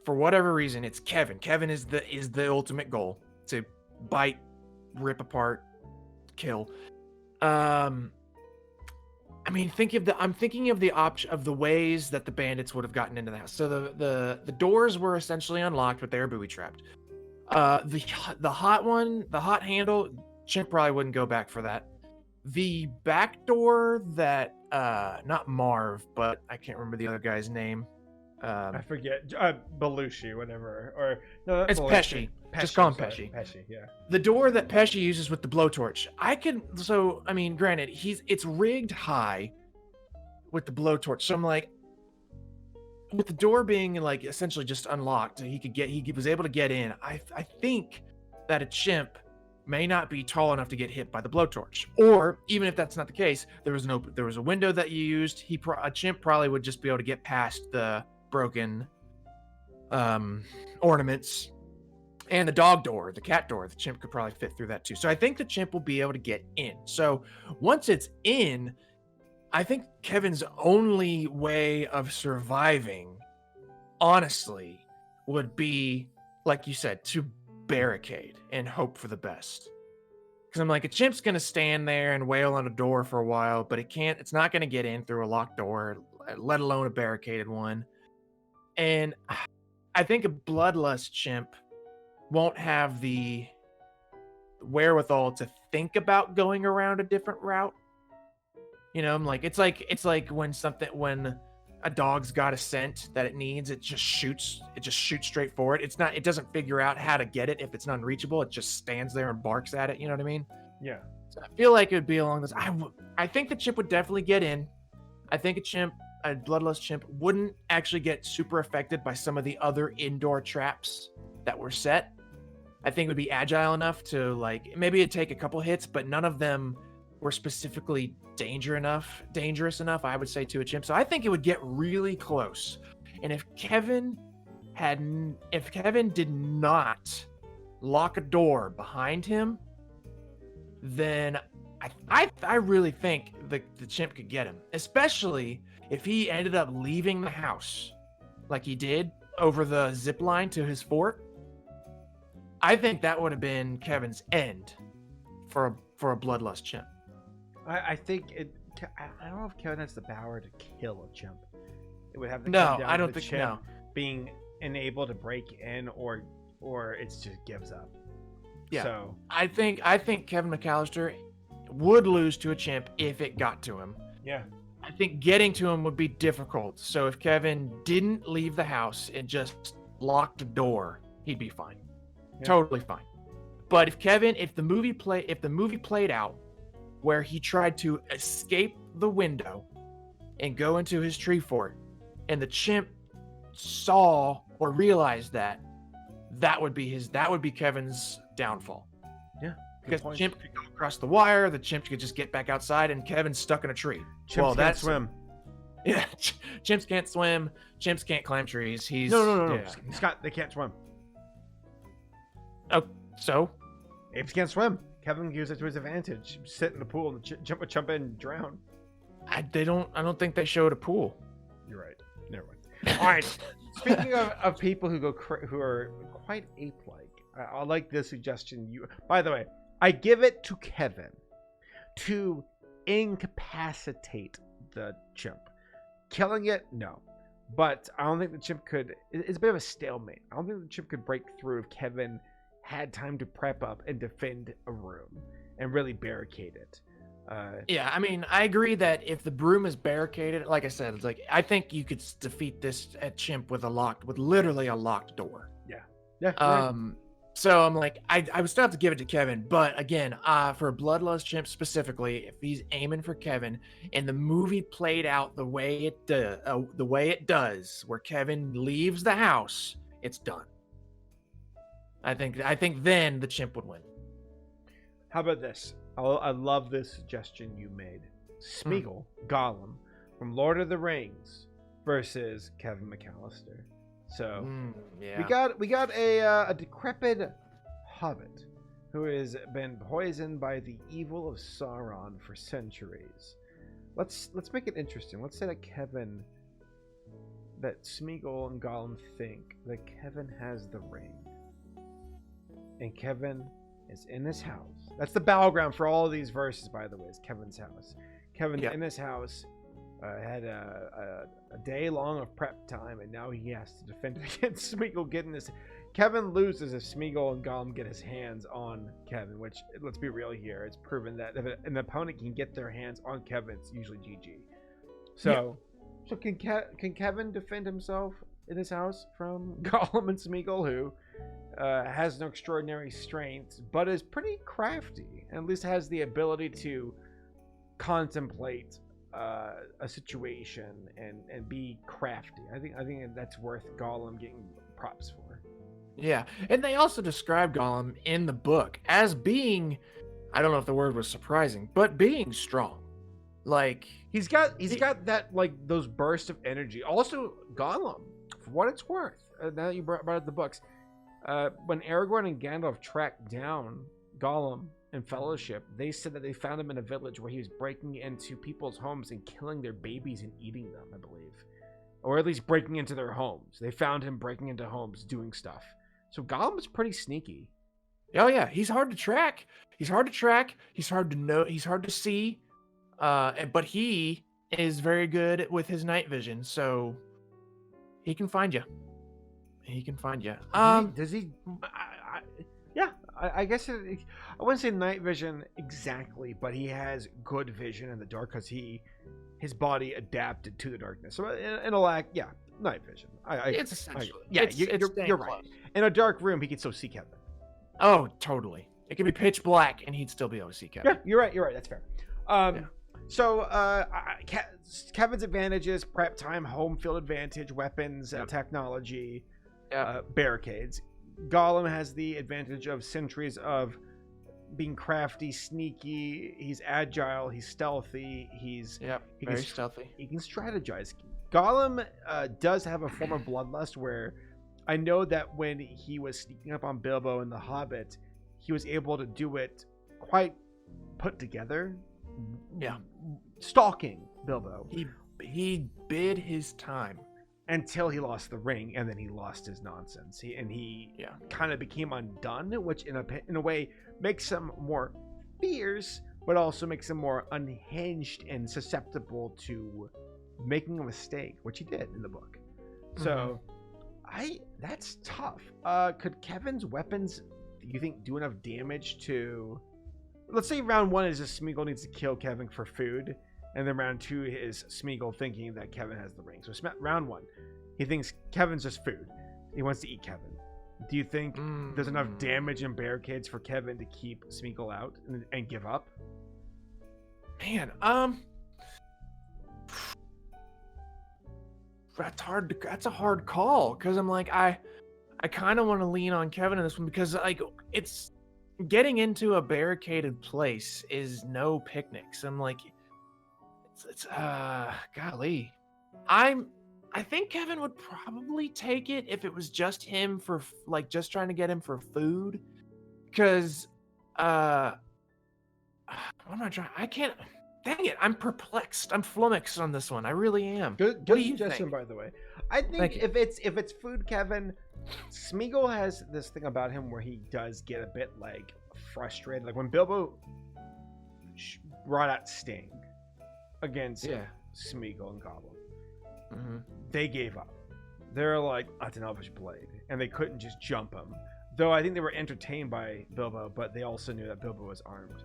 for whatever reason it's Kevin is the ultimate goal to bite, rip apart, kill. I'm thinking of the option of the ways that the bandits would have gotten into the house. So the doors were essentially unlocked, but they were booby trapped. The hot handle, chimp probably wouldn't go back for that. The back door that not Marv, but I can't remember the other guy's name. I forget. Belushi, whatever. Or no, it's Pesci. Just call him Pesci. Pesci, yeah. The door that Pesci uses with the blowtorch. Granted, it's rigged high with the blowtorch. So I'm like, with the door being like essentially just unlocked, he was able to get in. I think that a chimp may not be tall enough to get hit by the blowtorch. Or even if that's not the case, there was a window that you used. A chimp probably would just be able to get past the broken ornaments and the dog door, the cat door. The chimp could probably fit through that too. So I think the chimp will be able to get in. So once it's in, I think Kevin's only way of surviving, honestly, would be, like you said, to barricade and hope for the best. Because I'm like, a chimp's gonna stand there and wail on a door for a while, but it's not gonna get in through a locked door, let alone a barricaded one. And I think a bloodlust chimp won't have the wherewithal to think about going around a different route. You know, I'm like, it's like when a dog's got a scent that it needs, it just shoots straight for it. It doesn't figure out how to get it if it's unreachable. It just stands there and barks at it. You know what I mean? Yeah. So I feel like it would be along this. I think the chimp would definitely get in. I think a bloodlust chimp wouldn't actually get super affected by some of the other indoor traps that were set. I think it would be agile enough to, like, maybe it'd take a couple hits, but none of them were specifically dangerous enough, I would say, to a chimp. So I think it would get really close. And if Kevin did not lock a door behind him, then I really think the chimp could get him, especially if he ended up leaving the house like he did over the zip line to his fort. I think that would have been Kevin's end for a bloodlust chimp. I think I don't know if Kevin has the power to kill a chimp. It would have to come down to the chimp being unable to break in, or it just gives up. Yeah. So I think Kevin Mcallister would lose to a chimp if it got to him. Yeah. I think getting to him would be difficult. So if Kevin didn't leave the house and just locked the door, he'd be fine. Yeah. Totally fine. But if the movie played out where he tried to escape the window and go into his tree fort, and the chimp saw or realized that would be Kevin's downfall. Yeah. Because the chimp could go across the wire, the chimp could just get back outside, and Kevin's stuck in a tree. Chimps can't swim. Yeah, chimps can't swim. Chimps can't climb trees. No. Yeah. Scott, they can't swim. Oh, so? Apes can't swim. Kevin used it to his advantage. Sit in the pool and the chimp would jump in and drown. I don't think they showed a pool. You're right. Never mind. All right. Speaking of people who are quite ape-like, I like this suggestion. By the way, I give it to Kevin to incapacitate the chimp. Killing it, no. But I don't think the chimp could. It's a bit of a stalemate. I don't think the chimp could break through if Kevin had time to prep up and defend a room and really barricade it. Yeah, I mean, I agree that if the broom is barricaded, like I said, it's like I think you could defeat this at chimp with literally a locked door. Yeah. Right. So I'm like, I would still have to give it to Kevin, but again, for a bloodlust chimp specifically, if he's aiming for Kevin, and the movie played out the way it does, where Kevin leaves the house, it's done. I think then the chimp would win. How about this? I love this suggestion you made. Smeagle Gollum from Lord of the Rings versus Kevin Mcallister. So yeah. we got a decrepit hobbit who has been poisoned by the evil of Sauron for centuries. Let's make it interesting. Let's say that Smeagle and Gollum think that Kevin has the ring, and Kevin is in his house. That's the battleground for all of these verses, by the way, is Kevin's house. Kevin's in his house. Had a day long of prep time, and now he has to defend against Smeagle getting this. Kevin loses if Smeagle and Gollum get his hands on Kevin, which, let's be real here, it's proven that if an opponent can get their hands on Kevin, it's usually GG. So can Kevin defend himself in his house from Gollum and Smeagle, who has no extraordinary strength, but is pretty crafty, and at least has the ability to contemplate a situation and be crafty. I think that's worth Gollum getting props for. Yeah, and they also describe Gollum in the book as being, I don't know if the word was surprising, but being strong. Like he's got that, like, those bursts of energy. Also, Gollum, for what it's worth, now that you brought up the books, when Aragorn and Gandalf tracked down Gollum in Fellowship, they said that they found him in a village where he was breaking into people's homes and killing their babies and eating them, I believe. Or at least breaking into their homes. They found him breaking into homes, doing stuff. So Gollum is pretty sneaky. Oh yeah, he's hard to track. He's hard to know, he's hard to see. But he is very good with his night vision, so he can find you. Does he? I guess I wouldn't say night vision exactly, but he has good vision in the dark because his body adapted to the darkness. So in a lack, night vision. It's essentially. You're right. Close. In a dark room, he can still see Kevin. Oh, totally. It could be pitch black, and he'd still be able to see Kevin. Yeah, you're right. That's fair. So Kevin's advantages: prep time, home field advantage, weapons, technology, barricades. Gollum has the advantage of centuries of being crafty, sneaky. He's agile. He's stealthy. He's very stealthy. He can strategize. Gollum does have a form of bloodlust where I know that when he was sneaking up on Bilbo in The Hobbit, he was able to do it quite put together. Yeah, stalking Bilbo. He bid his time. Until he lost the ring, and then he lost his nonsense. He kind of became undone, which in a way makes him more fierce, but also makes him more unhinged and susceptible to making a mistake, which he did in the book. So, that's tough. Could Kevin's weapons, do you think, do enough damage to? Let's say round 1 is just Smeagol needs to kill Kevin for food. And then round 2 is Smeagol thinking that Kevin has the ring. So round 1, he thinks Kevin's just food. He wants to eat Kevin. Do you think there's enough damage and barricades for Kevin to keep Smeagol out and give up? Man, that's hard. That's a hard call because I'm like I kind of want to lean on Kevin in this one because like it's getting into a barricaded place is no picnic. So I'm like, it's golly, I think Kevin would probably take it if it was just him for like just trying to get him for food, because what am I trying? I can't. Dang it! I'm perplexed. I'm flummoxed on this one. I really am. Good What do you suggestion, think? by the way. I think if it's food, Kevin, Smeagle has this thing about him where he does get a bit like frustrated. Like when Bilbo brought out Sting against Smeagle and Gollum, they gave up. They're like, that's an elvish blade, and they couldn't just jump him. Though I think they were entertained by Bilbo, but they also knew that Bilbo was armed.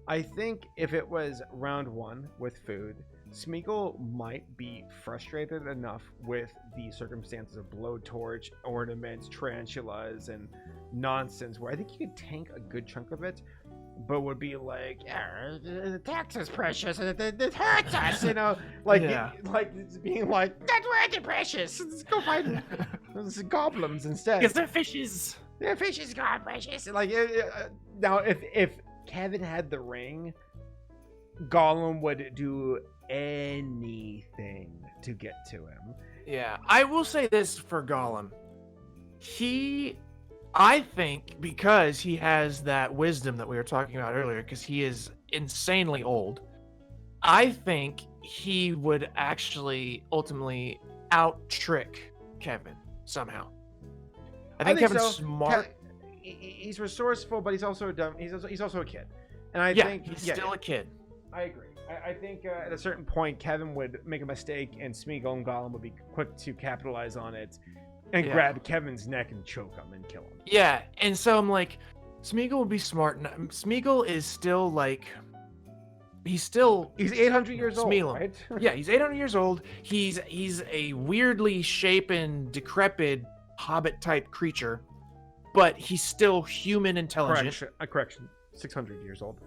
I think if it was round one with food, Smeagol might be frustrated enough with the circumstances of blowtorch, ornaments, tarantulas, and nonsense where I think he could tank a good chunk of it, but would be like, yeah, the tax is precious and it hurts us, you know, like it's being like, that's worth it, precious. Let's go find those goblins instead. Because they're fishes. They're fishes, God precious. Like now, if Kevin had the ring, Gollum would do anything to get to him. Yeah, I will say this for Gollum. I think because he has that wisdom that we were talking about earlier, because he is insanely old, I think he would actually ultimately out-trick Kevin somehow. I think Kevin's smart. He's resourceful, but he's also dumb. He's also a kid, and I think he's still a kid. I agree. I think at a certain point, Kevin would make a mistake, and Smeagol and Gollum would be quick to capitalize on it, and grab Kevin's neck and choke him and kill him. Yeah, and so I'm like, Smeagol would be smart. Smeagol is still like, he's 800 years old, right? Yeah, he's 800 years old. He's a weirdly shapen, decrepit hobbit type creature, but he's still human intelligent. Correction. 600 years old.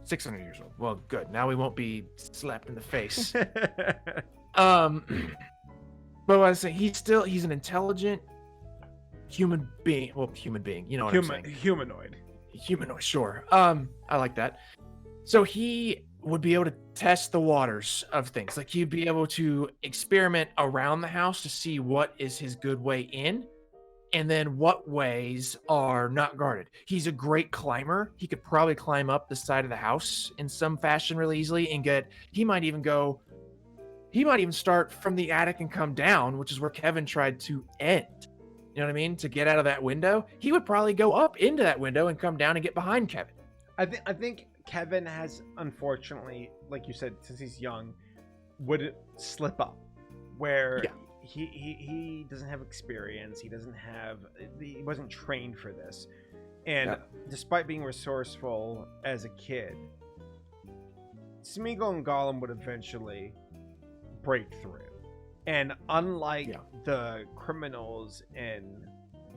600 years old. Well, good. Now we won't be slapped in the face. But what I was saying, he's an intelligent human being. Well, human being. You know what I'm saying? Humanoid. Humanoid, sure. I like that. So he would be able to test the waters of things. Like he'd be able to experiment around the house to see what is his good way in, and then what ways are not guarded. He's a great climber. He could probably climb up the side of the house in some fashion really easily and he might even start from the attic and come down, which is where Kevin tried to end. You know what I mean? To get out of that window. He would probably go up into that window and come down and get behind Kevin. I think Kevin has, unfortunately, like you said, since he's young, would slip up where he doesn't have experience. He wasn't trained for this. And despite being resourceful as a kid, Smeagol and Gollum would eventually break through. And unlike the criminals in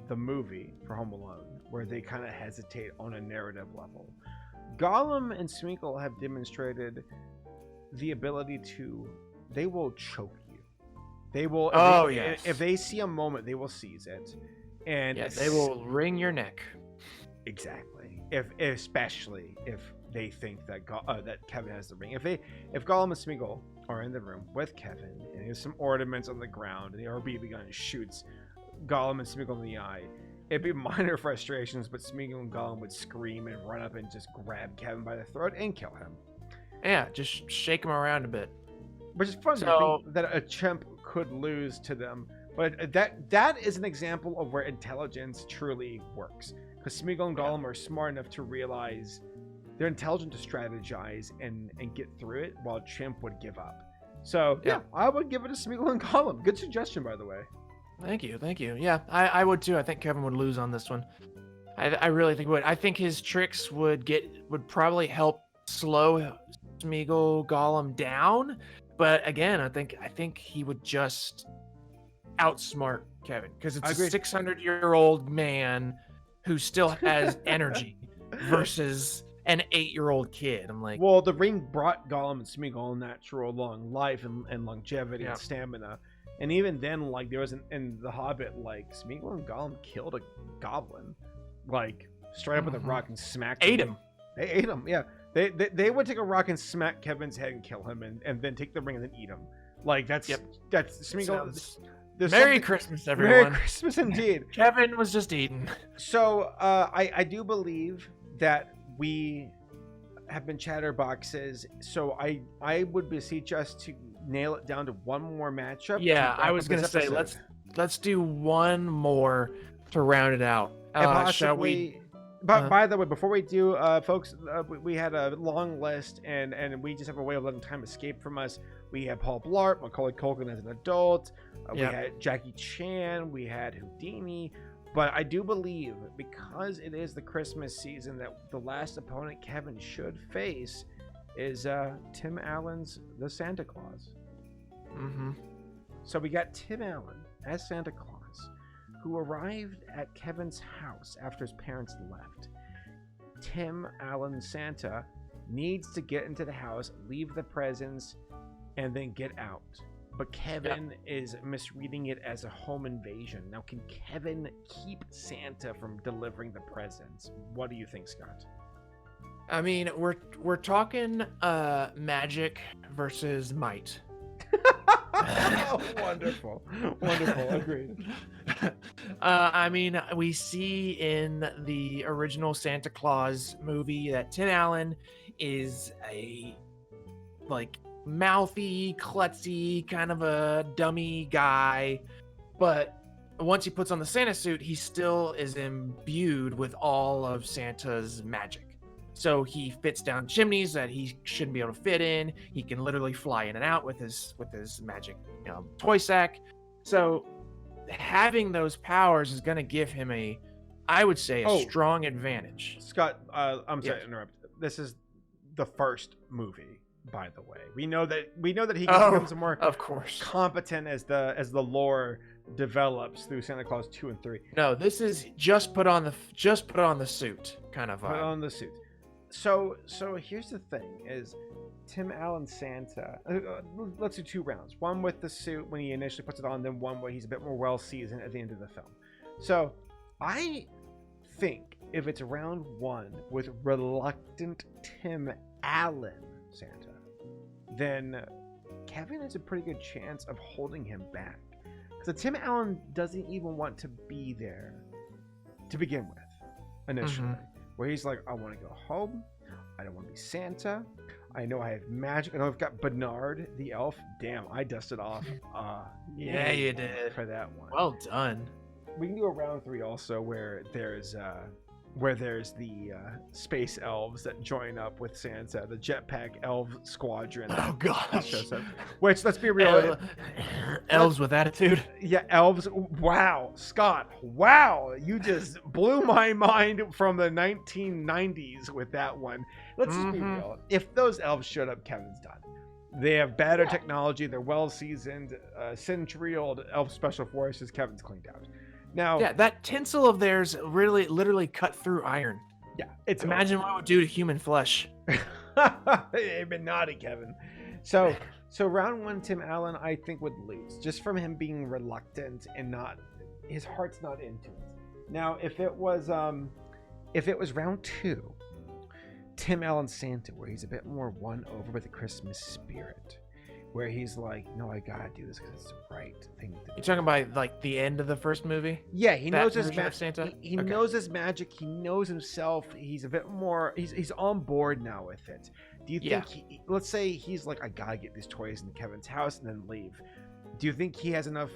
the movie for Home Alone, where they kind of hesitate on a narrative level, Gollum and Smeagol have demonstrated the ability they will choke you. They will. If they see a moment, they will seize it, and they will wring your neck. Exactly. Especially if they think that Kevin has the ring. If Gollum and Smeagol are in the room with Kevin and there's some ornaments on the ground and the BvG gun shoots Gollum and Smeagol in the eye, it'd be minor frustrations, but Smeagol and Gollum would scream and run up and just grab Kevin by the throat and kill him. Yeah, just shake him around a bit. Which is fun to think that a chimp could lose to them. But that is an example of where intelligence truly works. Because Smeagol and Gollum are smart enough to realize they're intelligent to strategize and get through it, while Chimp would give up. So, I would give it to Smeagol and Gollum. Good suggestion, by the way. Thank you. Yeah, I would too. I think Kevin would lose on this one. I really think would. I think his tricks would probably help slow Smeagol Gollum down. But again, I think he would just outsmart Kevin, because it's a 600-year-old man who still has energy versus an 8-year-old kid. I'm like, well, the ring brought Gollum and Smeagol natural long life and longevity and stamina. And even then, like there was in The Hobbit, like Smeagle and Gollum killed a goblin, like straight up with a rock and smacked Ate him. They ate him. Yeah, they would take a rock and smack Kevin's head and kill him, and then take the ring and then eat him. Like that's Smeagle. Merry Christmas, everyone. Merry Christmas indeed. Kevin was just eating. So I do believe that we have been chatterboxes. So I would beseech us to nail it down to one more matchup. Yeah, I was gonna say let's do one more to round it out. Shall we? But by the way, before we do, folks, we had a long list, and we just have a way of letting time escape from us. We had Paul Blart, Macaulay Culkin as an adult. We had Jackie Chan. We had Houdini. But I do believe, because it is the Christmas season, that the last opponent Kevin should face is Tim Allen's The Santa Claus. Mm-hmm. So we got Tim Allen as Santa Claus, who arrived at Kevin's house after his parents left. Tim Allen Santa needs to get into the house, leave the presents, and then get out. But Kevin is misreading it as a home invasion. Now, can Kevin keep Santa from delivering the presents? What do you think, Scott? I mean, we're talking magic versus might. Wonderful, agreed. I mean, we see in the original Santa Claus movie that Tim Allen is a mouthy, klutzy, kind of a dummy guy, but once he puts on the Santa suit, he still is imbued with all of Santa's magic. So he fits down chimneys that he shouldn't be able to fit in. He can literally fly in and out with his magic, toy sack. So having those powers is going to give him a strong advantage. Scott, I'm sorry to interrupt. This is the first movie, by the way. We know that he becomes more of course competent as the lore develops through Santa Claus 2 and 3. No, this is just put on the suit kind of vibe. Put on the suit. So here's the thing: is Tim Allen Santa? Let's do 2 rounds. One with the suit when he initially puts it on, then one where he's a bit more well seasoned at the end of the film. So I think if it's round 1 with reluctant Tim Allen Santa, then Kevin has a pretty good chance of holding him back. Because Tim Allen doesn't even want to be there to begin with, initially. Mm-hmm. Where he's like, I want to go home. I don't want to be Santa. I know I have magic. I know I've got Bernard the elf. Damn, I dusted off. Yeah, you did. For that one. Well done. We can do a round 3 also where there's the space elves that join up with Santa, the jetpack elf squadron. Oh gosh. Shows up. Which, let's be real, elves with attitude. Yeah, elves. Wow, Scott. Wow, you just blew my mind from the 1990s with that one. Let's just be real. If those elves showed up, Kevin's done. They have better technology. They're well seasoned. Century-old elf special forces. Kevin's cleaned out. Now, yeah, that tinsel of theirs really literally cut through iron. Yeah, imagine what it would do to human flesh. They've been naughty, Kevin. So round 1, Tim Allen, I think, would lose just from him being reluctant and his heart's not into it. Now, if it was round 2, Tim Allen Santa, where he's a bit more won over with the Christmas spirit, where he's like, no, I gotta do this because it's the right thing to do. You're talking about the end of the first movie? Yeah, he knows his magic. Santa. He knows his magic. He knows himself. He's a bit more. He's on board now with it. Do you think? Let's say he's like, I gotta get these toys into Kevin's house and then leave. Do you think he has enough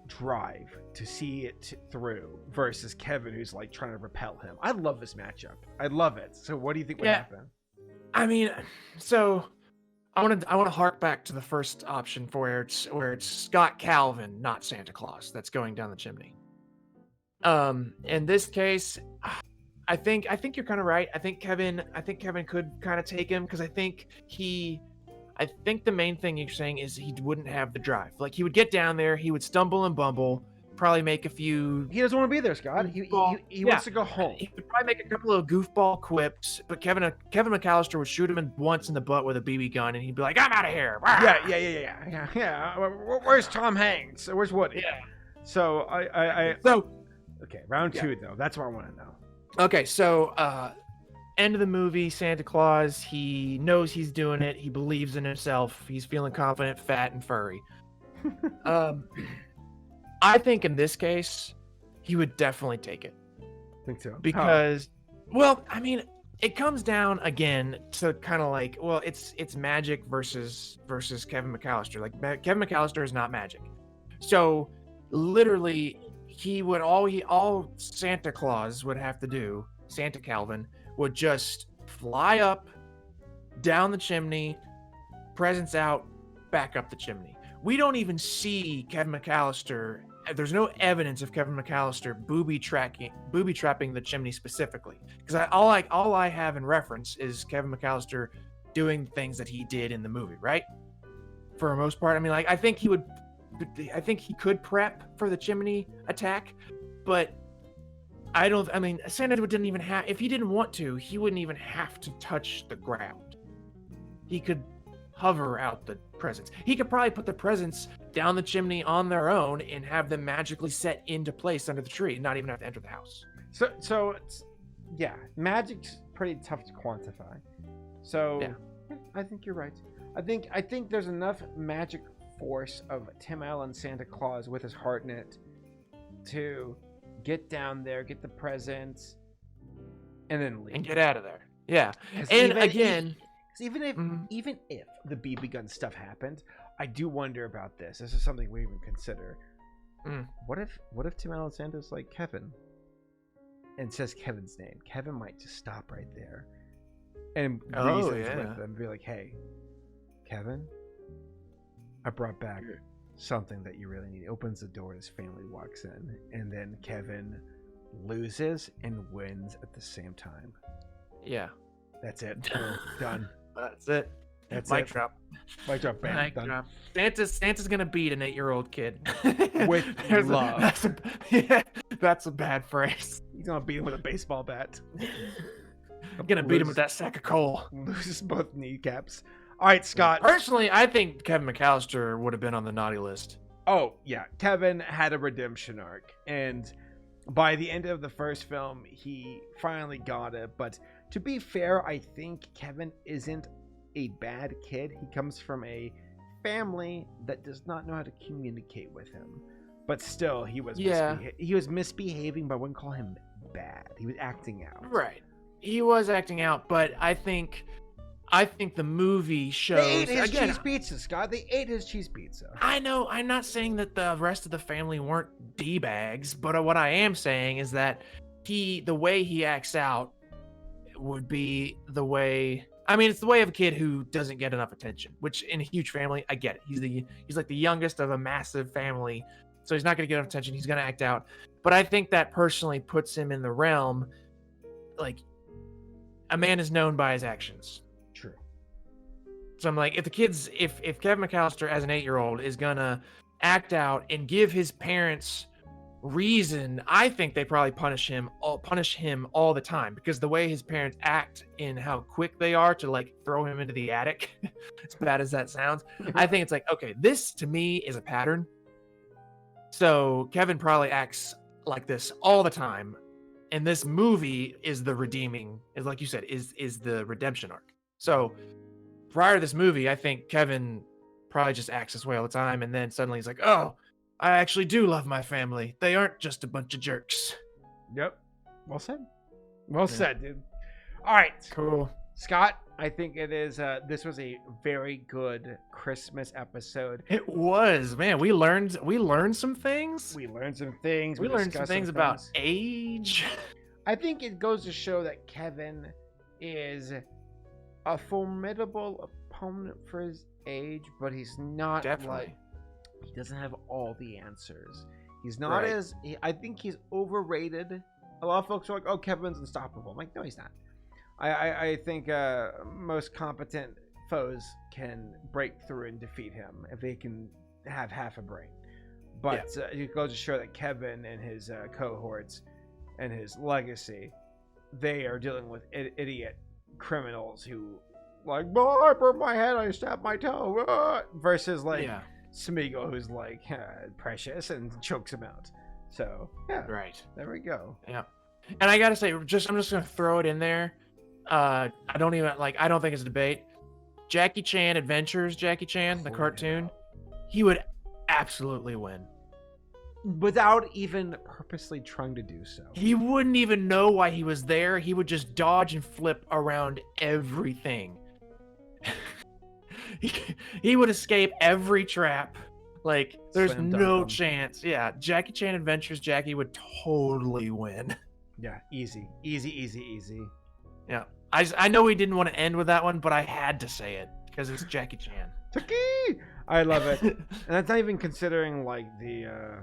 drive to see it through versus Kevin, who's like trying to repel him? I love this matchup. I love it. So what do you think would happen? I mean, so. I want to hark back to the first option for where it's Scott Calvin, not Santa Claus, that's going down the chimney. In this case, I think you're kind of right. I think Kevin could kind of take him because I think the main thing you're saying is he wouldn't have the drive. Like he would get down there, he would stumble and bumble, probably make a few. He doesn't want to be there, Scott. He wants to go home. He would probably make a couple of goofball quips, but Kevin McCallister would shoot him once in the butt with a BB gun, and he'd be like, "I'm out of here." Yeah. Where's Tom Hanks? Where's Woody? Yeah. So okay, round 2 though. That's what I want to know. Okay, so end of the movie, Santa Claus, he knows he's doing it. He believes in himself. He's feeling confident, fat, and furry. I think in this case, he would definitely take it. I think so. Because, well, I mean, it comes down again to kind of like, well, it's magic versus Kevin McCallister. Like Kevin McCallister is not magic. So literally, all Santa Claus would have to do, Santa Calvin, would just fly up, down the chimney, presents out, back up the chimney. We don't even see Kevin McCallister. There's no evidence of Kevin McCallister booby trapping the chimney specifically. Because all I have in reference is Kevin McCallister doing things that he did in the movie, right? For the most part. I mean, like, I think he could prep for the chimney attack, but Santa didn't even have, if he didn't want to, he wouldn't even have to touch the ground. He could hover out the presents. He could probably put the presents down the chimney on their own and have them magically set into place under the tree, and not even have to enter the house. So it's, yeah, magic's pretty tough to quantify. So yeah, I think you're right. I think there's enough magic force of Tim Allen Santa Claus with his heart in it to get down there, get the presents, and then leave. And get out of there. Yeah. And even if the BB gun stuff happened, I do wonder about this. This is something we even consider. What if Tim Allen Santa's like Kevin and says Kevin's name? Kevin might just stop right there and reasons with them, be like, "Hey, Kevin, I brought back something that you really need." Opens the door, his family walks in, and then Kevin loses and wins at the same time. Yeah. That's it. Done. That's it. That's Mic it. drop. Mic drop. Bam. Mic Done. drop. Santa's gonna beat an 8-year-old kid With love. That's a bad phrase. He's gonna beat him with a baseball bat. I'm gonna beat him with that sack of coal. Loses both kneecaps. All right, Scott. Personally, I think Kevin McCallister would have been on the naughty list. Oh yeah, Kevin had a redemption arc, and by the end of the first film, he finally got it. But to be fair, I think Kevin isn't a bad kid. He comes from a family that does not know how to communicate with him. But still, he was misbehaving, but I wouldn't call him bad. He was acting out. Right. He was acting out, but I think the movie shows... They ate his cheese pizza, Scott. They ate his cheese pizza. I know. I'm not saying that the rest of the family weren't D-bags, but what I am saying is that the way he acts out would be the way... I mean, it's the way of a kid who doesn't get enough attention, which in a huge family, I get it. He's like the youngest of a massive family, so he's not going to get enough attention. He's going to act out. But I think that personally puts him in the realm, like, a man is known by his actions. True. So I'm like, if Kevin McCallister as an 8-year-old is going to act out and give his parents reason, I think they probably punish him all the time, because the way his parents act and how quick they are to like throw him into the attic, as bad as that sounds, I think it's like, okay, this to me is a pattern. So Kevin probably acts like this all the time, and this movie is the redeeming, is like you said, is the redemption arc. So prior to this movie, I think Kevin probably just acts this way all the time, and then suddenly he's like, oh, I actually do love my family. They aren't just a bunch of jerks. Yep. Well said. Well said, dude. All right. Cool. Scott, I think it is. This was a very good Christmas episode. It was, man. We learned some things. We learned some things. We learned some things about age. I think it goes to show that Kevin is a formidable opponent for his age, but he's not like... He doesn't have all the answers. He's not I think he's overrated. A lot of folks are like, oh, Kevin's unstoppable. I'm like, no, he's not. I think most competent foes can break through and defeat him if they can have half a brain. But it goes to show that Kevin and his cohorts and his legacy, they are dealing with idiot criminals who, like, oh, I burnt my head, I stabbed my toe, versus like Smeagle, who's like precious and chokes him out. So yeah, right. There we go. Yeah, and I gotta say, I'm just gonna throw it in there. I don't think it's a debate. Jackie Chan Adventures, Jackie Chan, the cartoon, he would absolutely win. Without even purposely trying to do so. He wouldn't even know why he was there. He would just dodge and flip around everything. he would escape every trap. Like, there's no chance. Yeah, Jackie Chan Adventures, Jackie would totally win. Yeah, easy. Yeah, I know we didn't want to end with that one, but I had to say it because it's Jackie Chan. I love it. And that's not even considering like the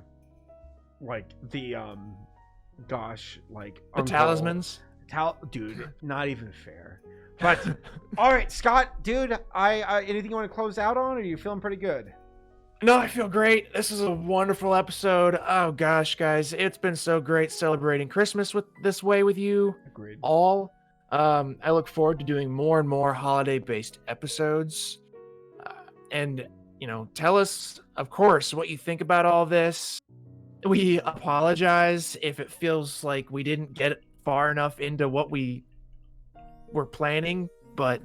talismans. Dude, not even fair. But all right, Scott, dude, I anything you want to close out on, or are you feeling pretty good? No, I feel great. This is a wonderful episode. Oh gosh, guys, it's been so great celebrating Christmas this way with you. Agreed. All. I look forward to doing more and more holiday-based episodes. And, tell us, of course, what you think about all this. We apologize if it feels like we didn't get far enough into what we were planning. But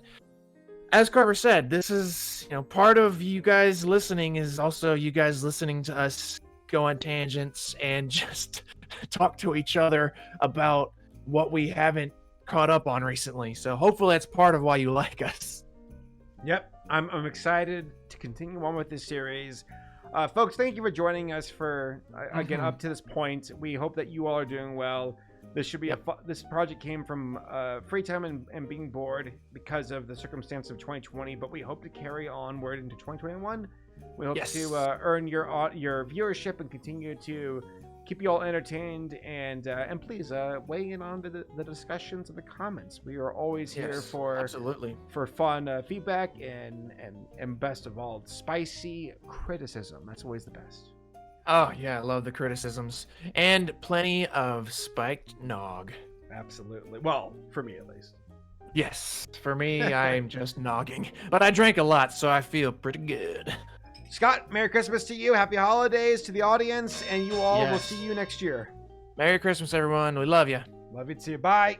as Carver said, this is, part of you guys listening is also you guys listening to us go on tangents and just talk to each other about what we haven't caught up on recently. So hopefully that's part of why you like us. Yep, I'm excited to continue on with this series. Folks, thank you for joining us for again up to this point. We hope that you all are doing well. This should be this project came from free time and being bored because of the circumstance of 2020, but we hope to carry onward into 2021. We hope to earn your viewership and continue to keep you all entertained, and please weigh in on the discussions and the comments. We are always here for fun feedback and best of all, spicy criticism. That's always the best. Oh yeah, I love the criticisms and plenty of spiked nog. Absolutely. Well, for me at least. Yes, for me, I'm just nogging, but I drank a lot, so I feel pretty good. Scott, Merry Christmas to you. Happy holidays to the audience, and you all will see you next year. Merry Christmas, everyone. We love you. Love you too. Bye.